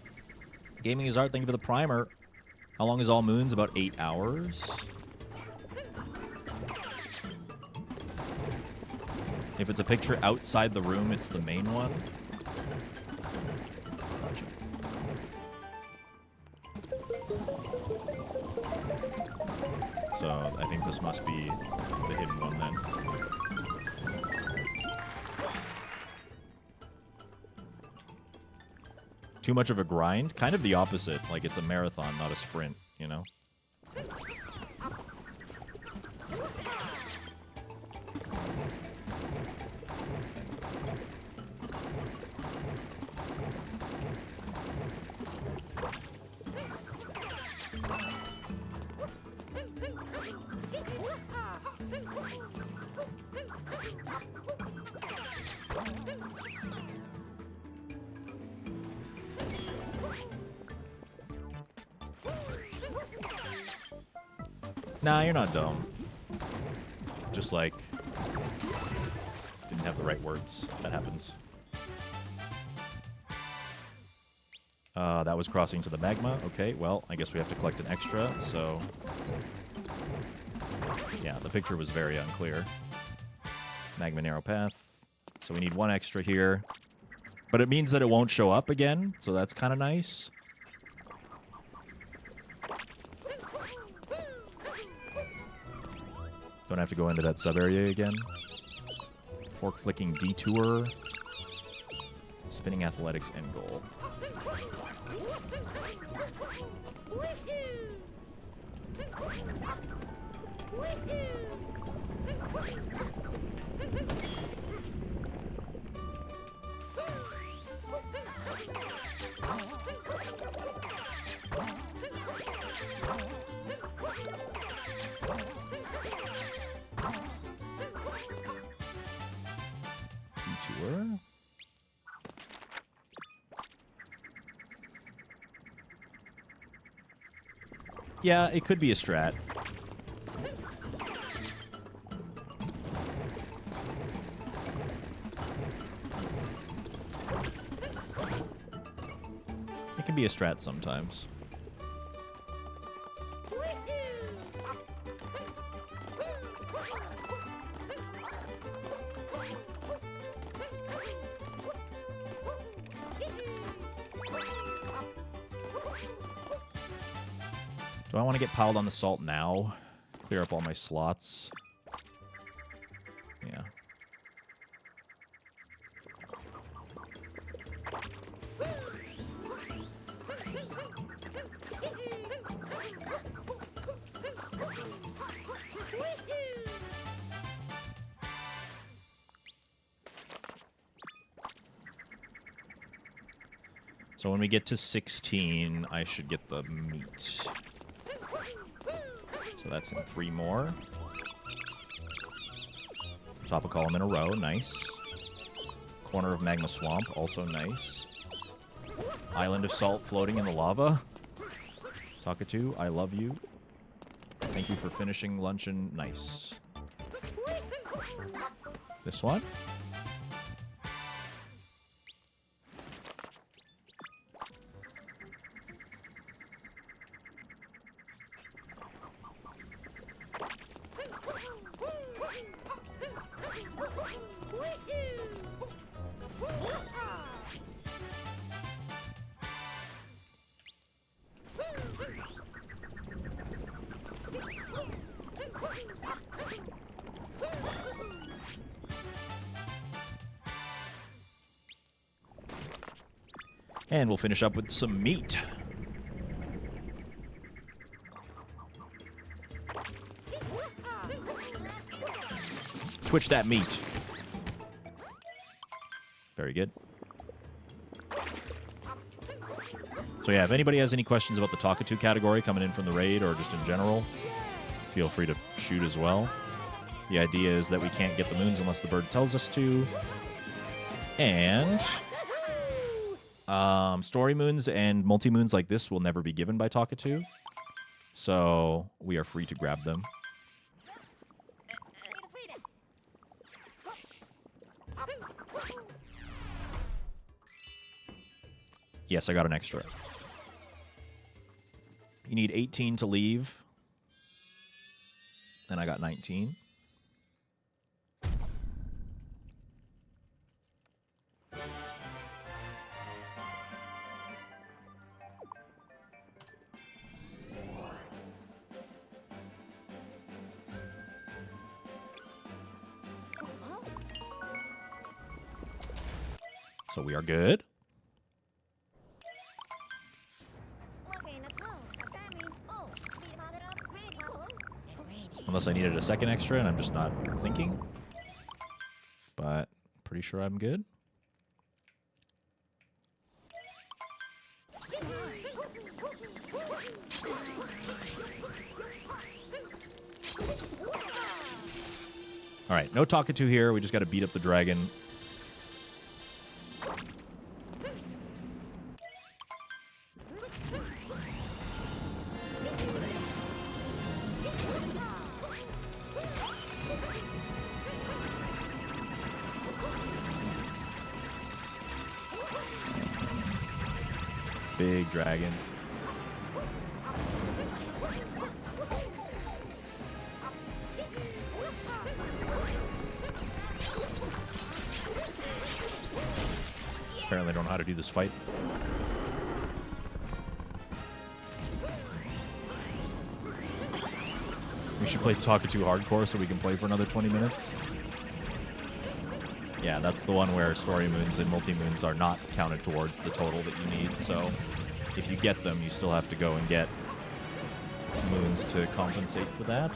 Gaming is Art, thank you for the primer. How long is All Moons? About 8 hours. If it's a picture outside the room, it's the main one. Gotcha. So I think this must be the hidden one then. Too much of a grind? Kind of the opposite. Like, it's a marathon, not a sprint, you know? Nah, you're not dumb. Just like, didn't have the right words. That happens. That was crossing to the magma. Okay, well, I guess we have to collect an extra, so... Yeah, the picture was very unclear. Magma Narrow Path. So we need one extra here. But it means that it won't show up again, so that's kind of nice. Don't have to go into that sub-area again. Fork-flicking detour. Spinning athletics end goal. Detour. Yeah, it could be a strat. It can be a strat sometimes. Do I want to get piled on the salt now? Clear up all my slots. Yeah. So when we get to 16, I should get the meat. So that's in 3 more. Top a column in a row, nice. Corner of Magma Swamp, also nice. Island of Salt floating in the lava. Talkatoo, I love you. Thank you for finishing Luncheon, nice. This one? And we'll finish up with some meat. Twitch that meat. Very good. So yeah, if anybody has any questions about the Talkatoo category coming in from the raid or just in general, feel free to shoot as well. The idea is that we can't get the moons unless the bird tells us to. And story moons and multi-moons like this will never be given by Talkatoo. So we are free to grab them. Yes, I got an extra. You need 18 to leave. And I got 19. So we are good. Unless I needed a second extra and I'm just not thinking. But pretty sure I'm good. Alright, no Talkatoo here. We just got to beat up the dragon. Big dragon. Apparently I don't know how to do this fight. We should play Talkatoo Hardcore so we can play for another 20 minutes. Yeah, that's the one where story moons and multi-moons are not counted towards the total that you need, so if you get them, you still have to go and get moons to compensate for that.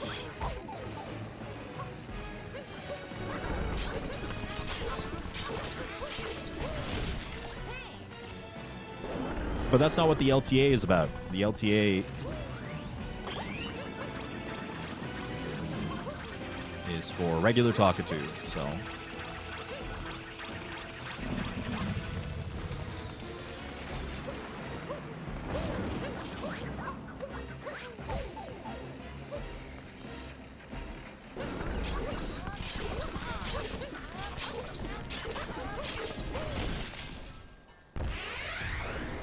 But that's not what the LTA is about. The LTA is for regular Talkatoo, so...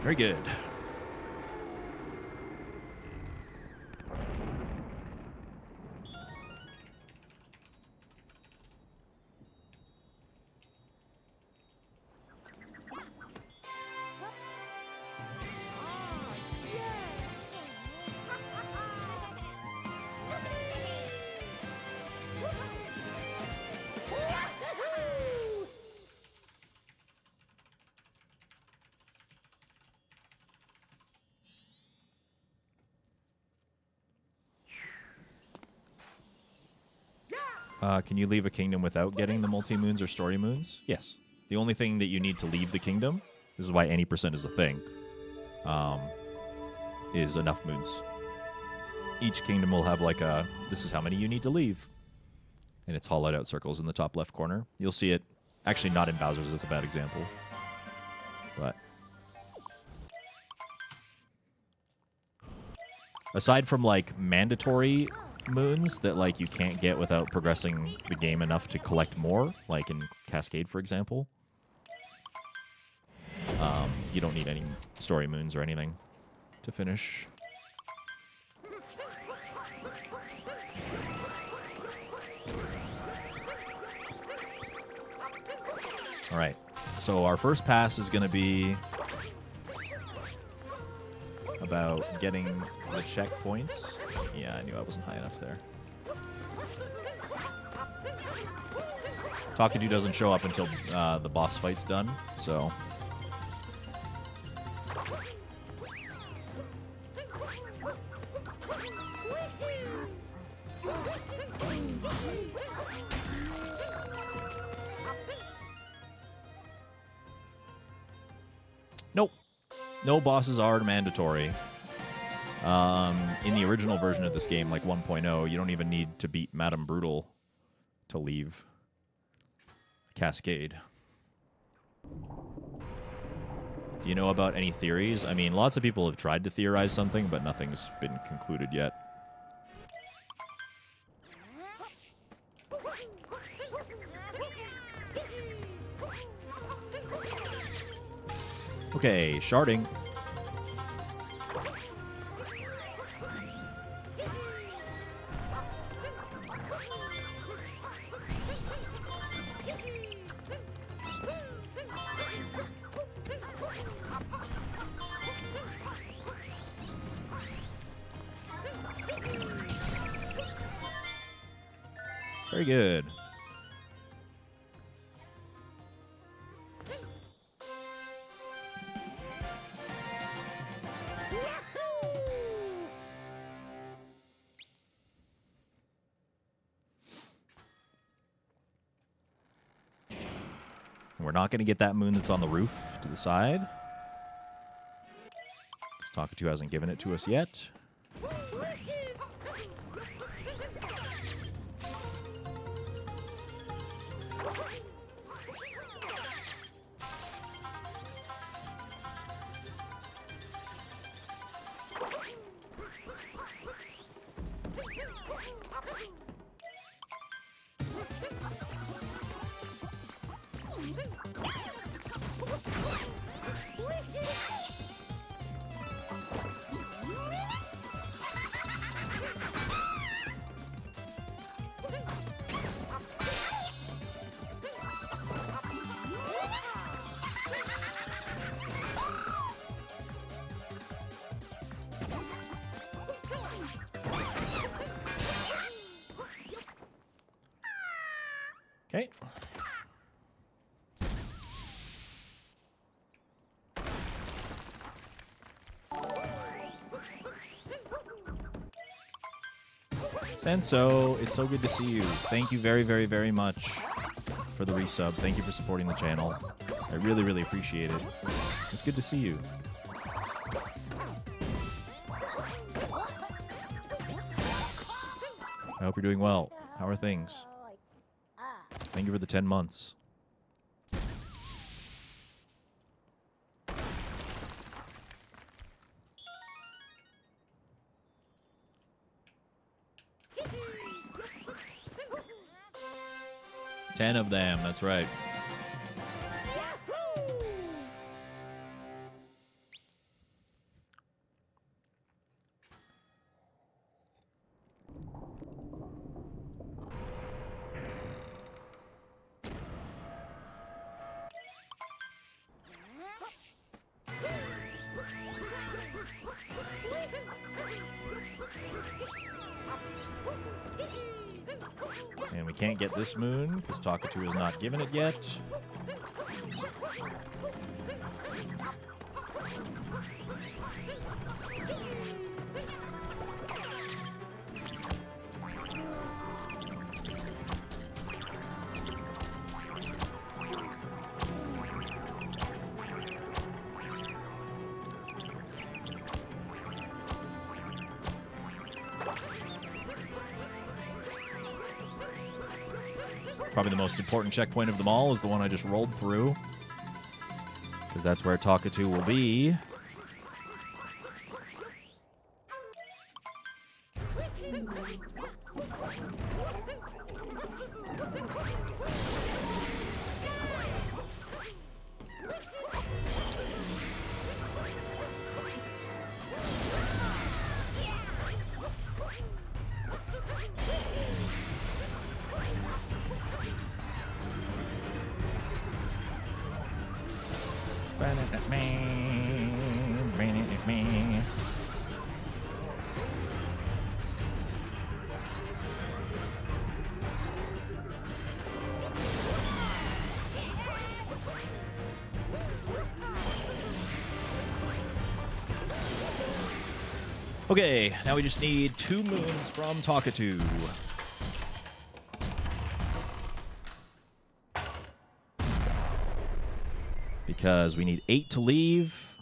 Very good. Can you leave a kingdom without getting the multi-moons or story moons? Yes. The only thing that you need to leave the kingdom This is why any percent is a thing. Is enough moons. Each kingdom will have like a, this is how many you need to leave. And it's hollowed out circles in the top left corner. You'll see it, actually not in Bowser's, that's a bad example. But aside from like mandatory moons that like you can't get without progressing the game enough to collect more, like in Cascade, for example, you don't need any story moons or anything to finish. All right, so our first pass is going to be about getting the checkpoints. Yeah, I knew I wasn't high enough there. Talkatoo doesn't show up until the boss fight's done, so... Nope. No bosses are mandatory. In the original version of this game, like 1.0, you don't even need to beat Madame Brutal to leave Cascade. Do you know about any theories? I mean, lots of people have tried to theorize something, but nothing's been concluded yet. Okay, sharding. Very good. We're not going to get that moon that's on the roof to the side. Talkatoo hasn't given it to us yet. Okay. Senso, it's so good to see you. Thank you very, very, very much for the resub. Thank you for supporting the channel. I really, really appreciate it. It's good to see you. I hope you're doing well. How are things? Thank you for the 10 months. Ten of them, that's right. And we can't get this moon because Talkatoo has not given it yet. Probably the most important checkpoint of them all is the one I just rolled through. Because that's where Talkatoo will be. Okay, now we just need 2 moons from Talkatoo. Because we need 8 to leave.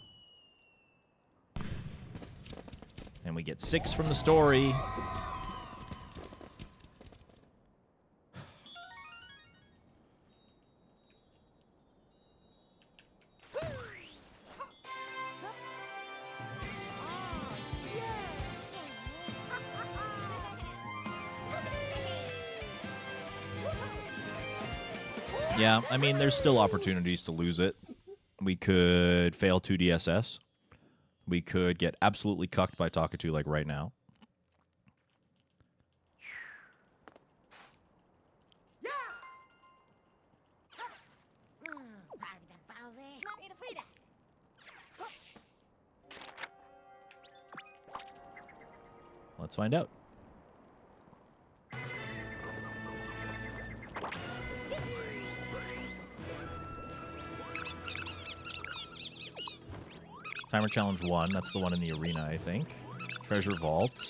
And we get 6 from the story. Yeah, I mean, there's still opportunities to lose it. We could fail 2 DSS. We could get absolutely cucked by Talkatoo like right now. Let's find out. Timer Challenge 1. That's the one in the arena, I think. Treasure Vault.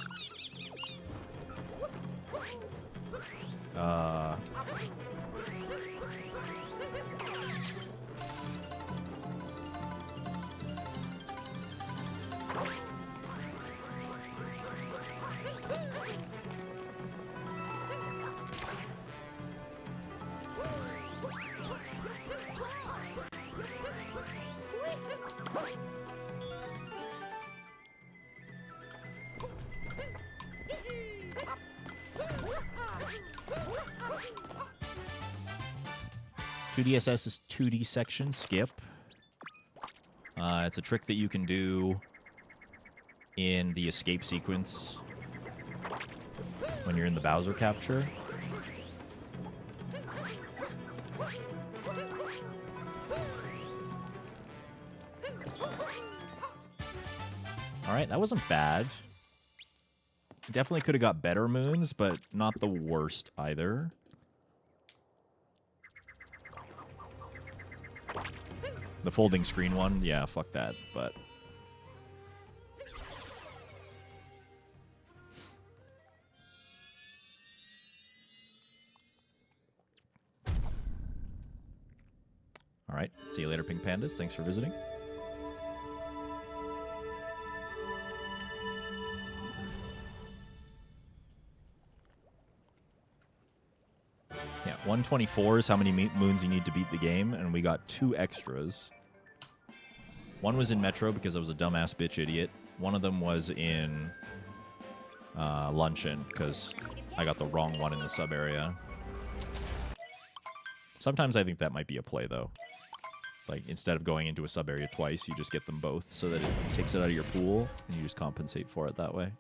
DSS is 2D section skip. It's a trick that you can do in the escape sequence when you're in the Bowser capture. Alright, that wasn't bad. Definitely could have got better moons, but not the worst either. The folding screen one, yeah, fuck that, but... Alright, see you later, Pink Pandas. Thanks for visiting. Yeah, 124 is how many moons you need to beat the game, and we got 2 extras. One was in Metro because I was a dumbass bitch idiot. One of them was in Luncheon because I got the wrong one in the sub area. Sometimes I think that might be a play, though. It's like, instead of going into a sub area twice, you just get them both so that it takes it out of your pool, and you just compensate for it that way.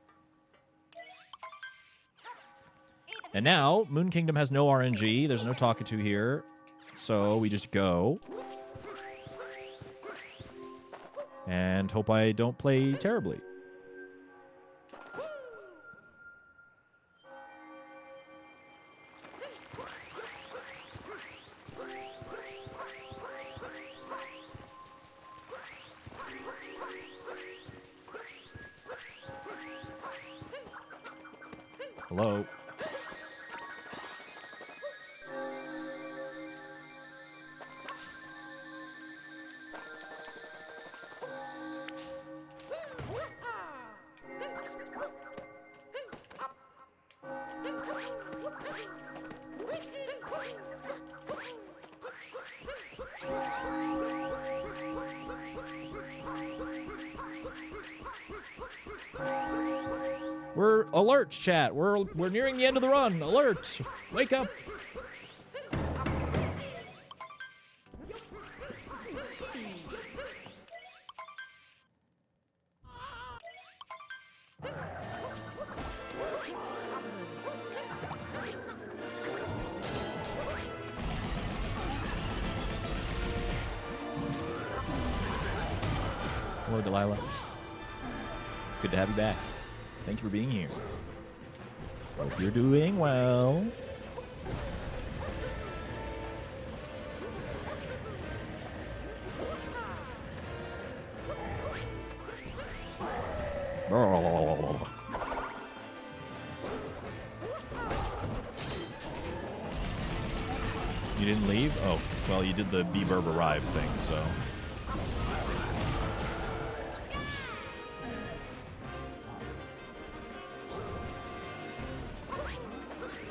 And now, Moon Kingdom has no RNG. There's no Talkatoo here. So we just go. And hope I don't play terribly. Hello? We're alert, chat. We're nearing the end of the run. Alert! Wake up! Hello, Delilah. Good to have you back. Thank you for being here. Hope you're doing well. You didn't leave? Oh, well, you did the B-Burb arrive thing, so...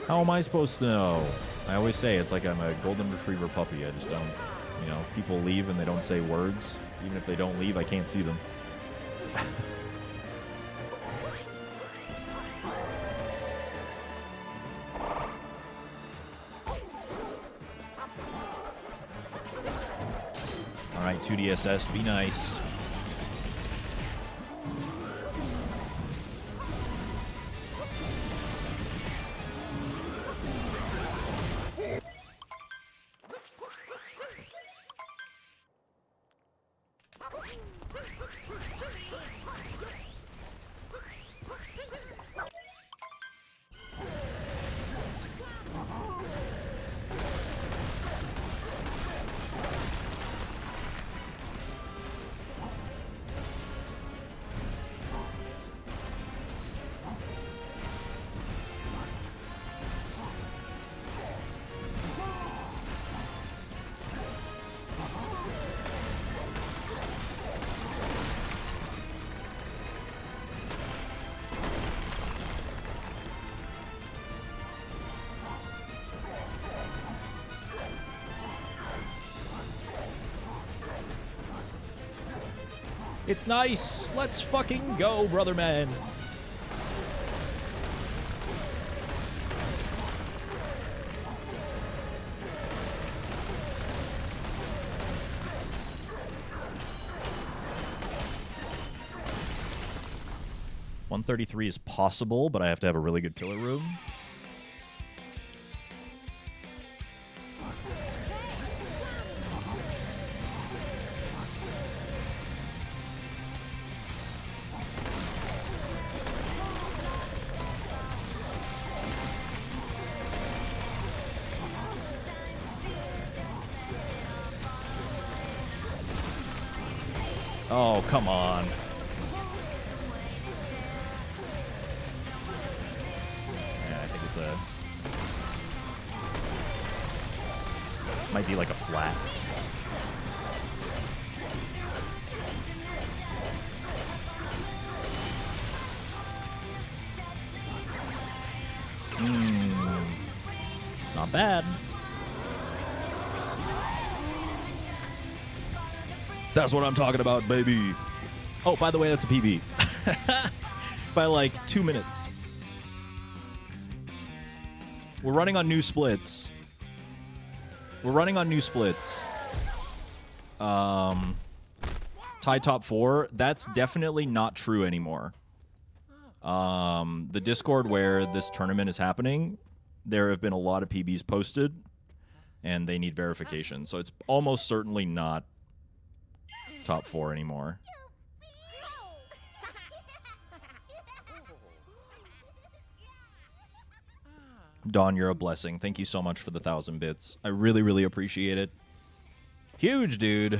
How am I supposed to know? I always say it's like I'm a golden retriever puppy. I just don't, you know, people leave and they don't say words. Even if they don't leave, I can't see them. All right, 2DSS, be nice. It's nice. Let's fucking go, brother man. $133 is possible, but I have to have a really good killer room. Oh, come on. Yeah, I think it's a... Might be like a flat. Not bad. That's what I'm talking about, baby. Oh, by the way, that's a PB. By like 2 minutes. We're running on new splits. Tied top 4. That's definitely not true anymore. The Discord where this tournament is happening, there have been a lot of PBs posted, and they need verification. So it's almost certainly not top 4 anymore. Dawn, you're a blessing. Thank you so much for the 1,000 bits. I really, really appreciate it. Huge, dude.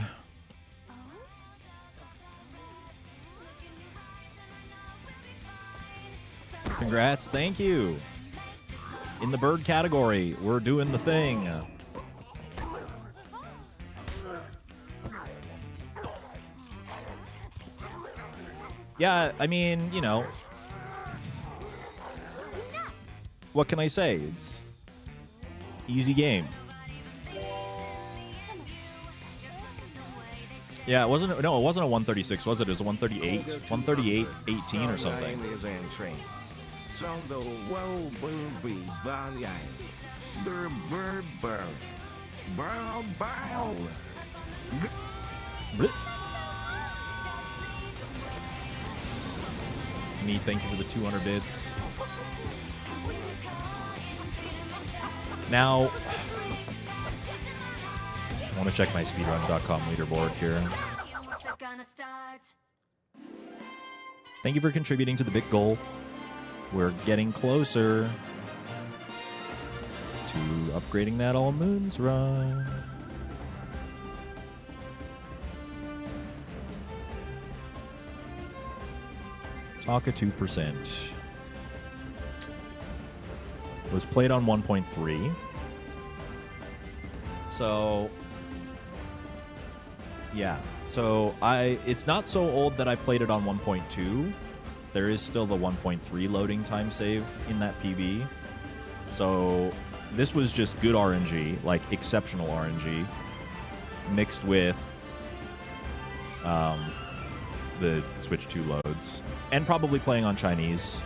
Congrats. Thank you. In the bird category, we're doing the thing. Yeah, I mean, you know, what can I say? It's easy game. Yeah, it wasn't a 136, was it? It was a 138, 138, 18 or something. So the woe boo be by burr burr burr. Bow bow. Blech. Me, thank you for the 200 bits. Now, I want to check my speedrun.com leaderboard here. Thank you for contributing to the big goal. We're getting closer to upgrading that All Moons run. Talkatoo percent was played on 1.3. So yeah. So it's not so old that I played it on 1.2. There is still the 1.3 loading time save in that PB. So this was just good RNG, like exceptional RNG, mixed with the Switch 2 loads, and probably playing on Chinese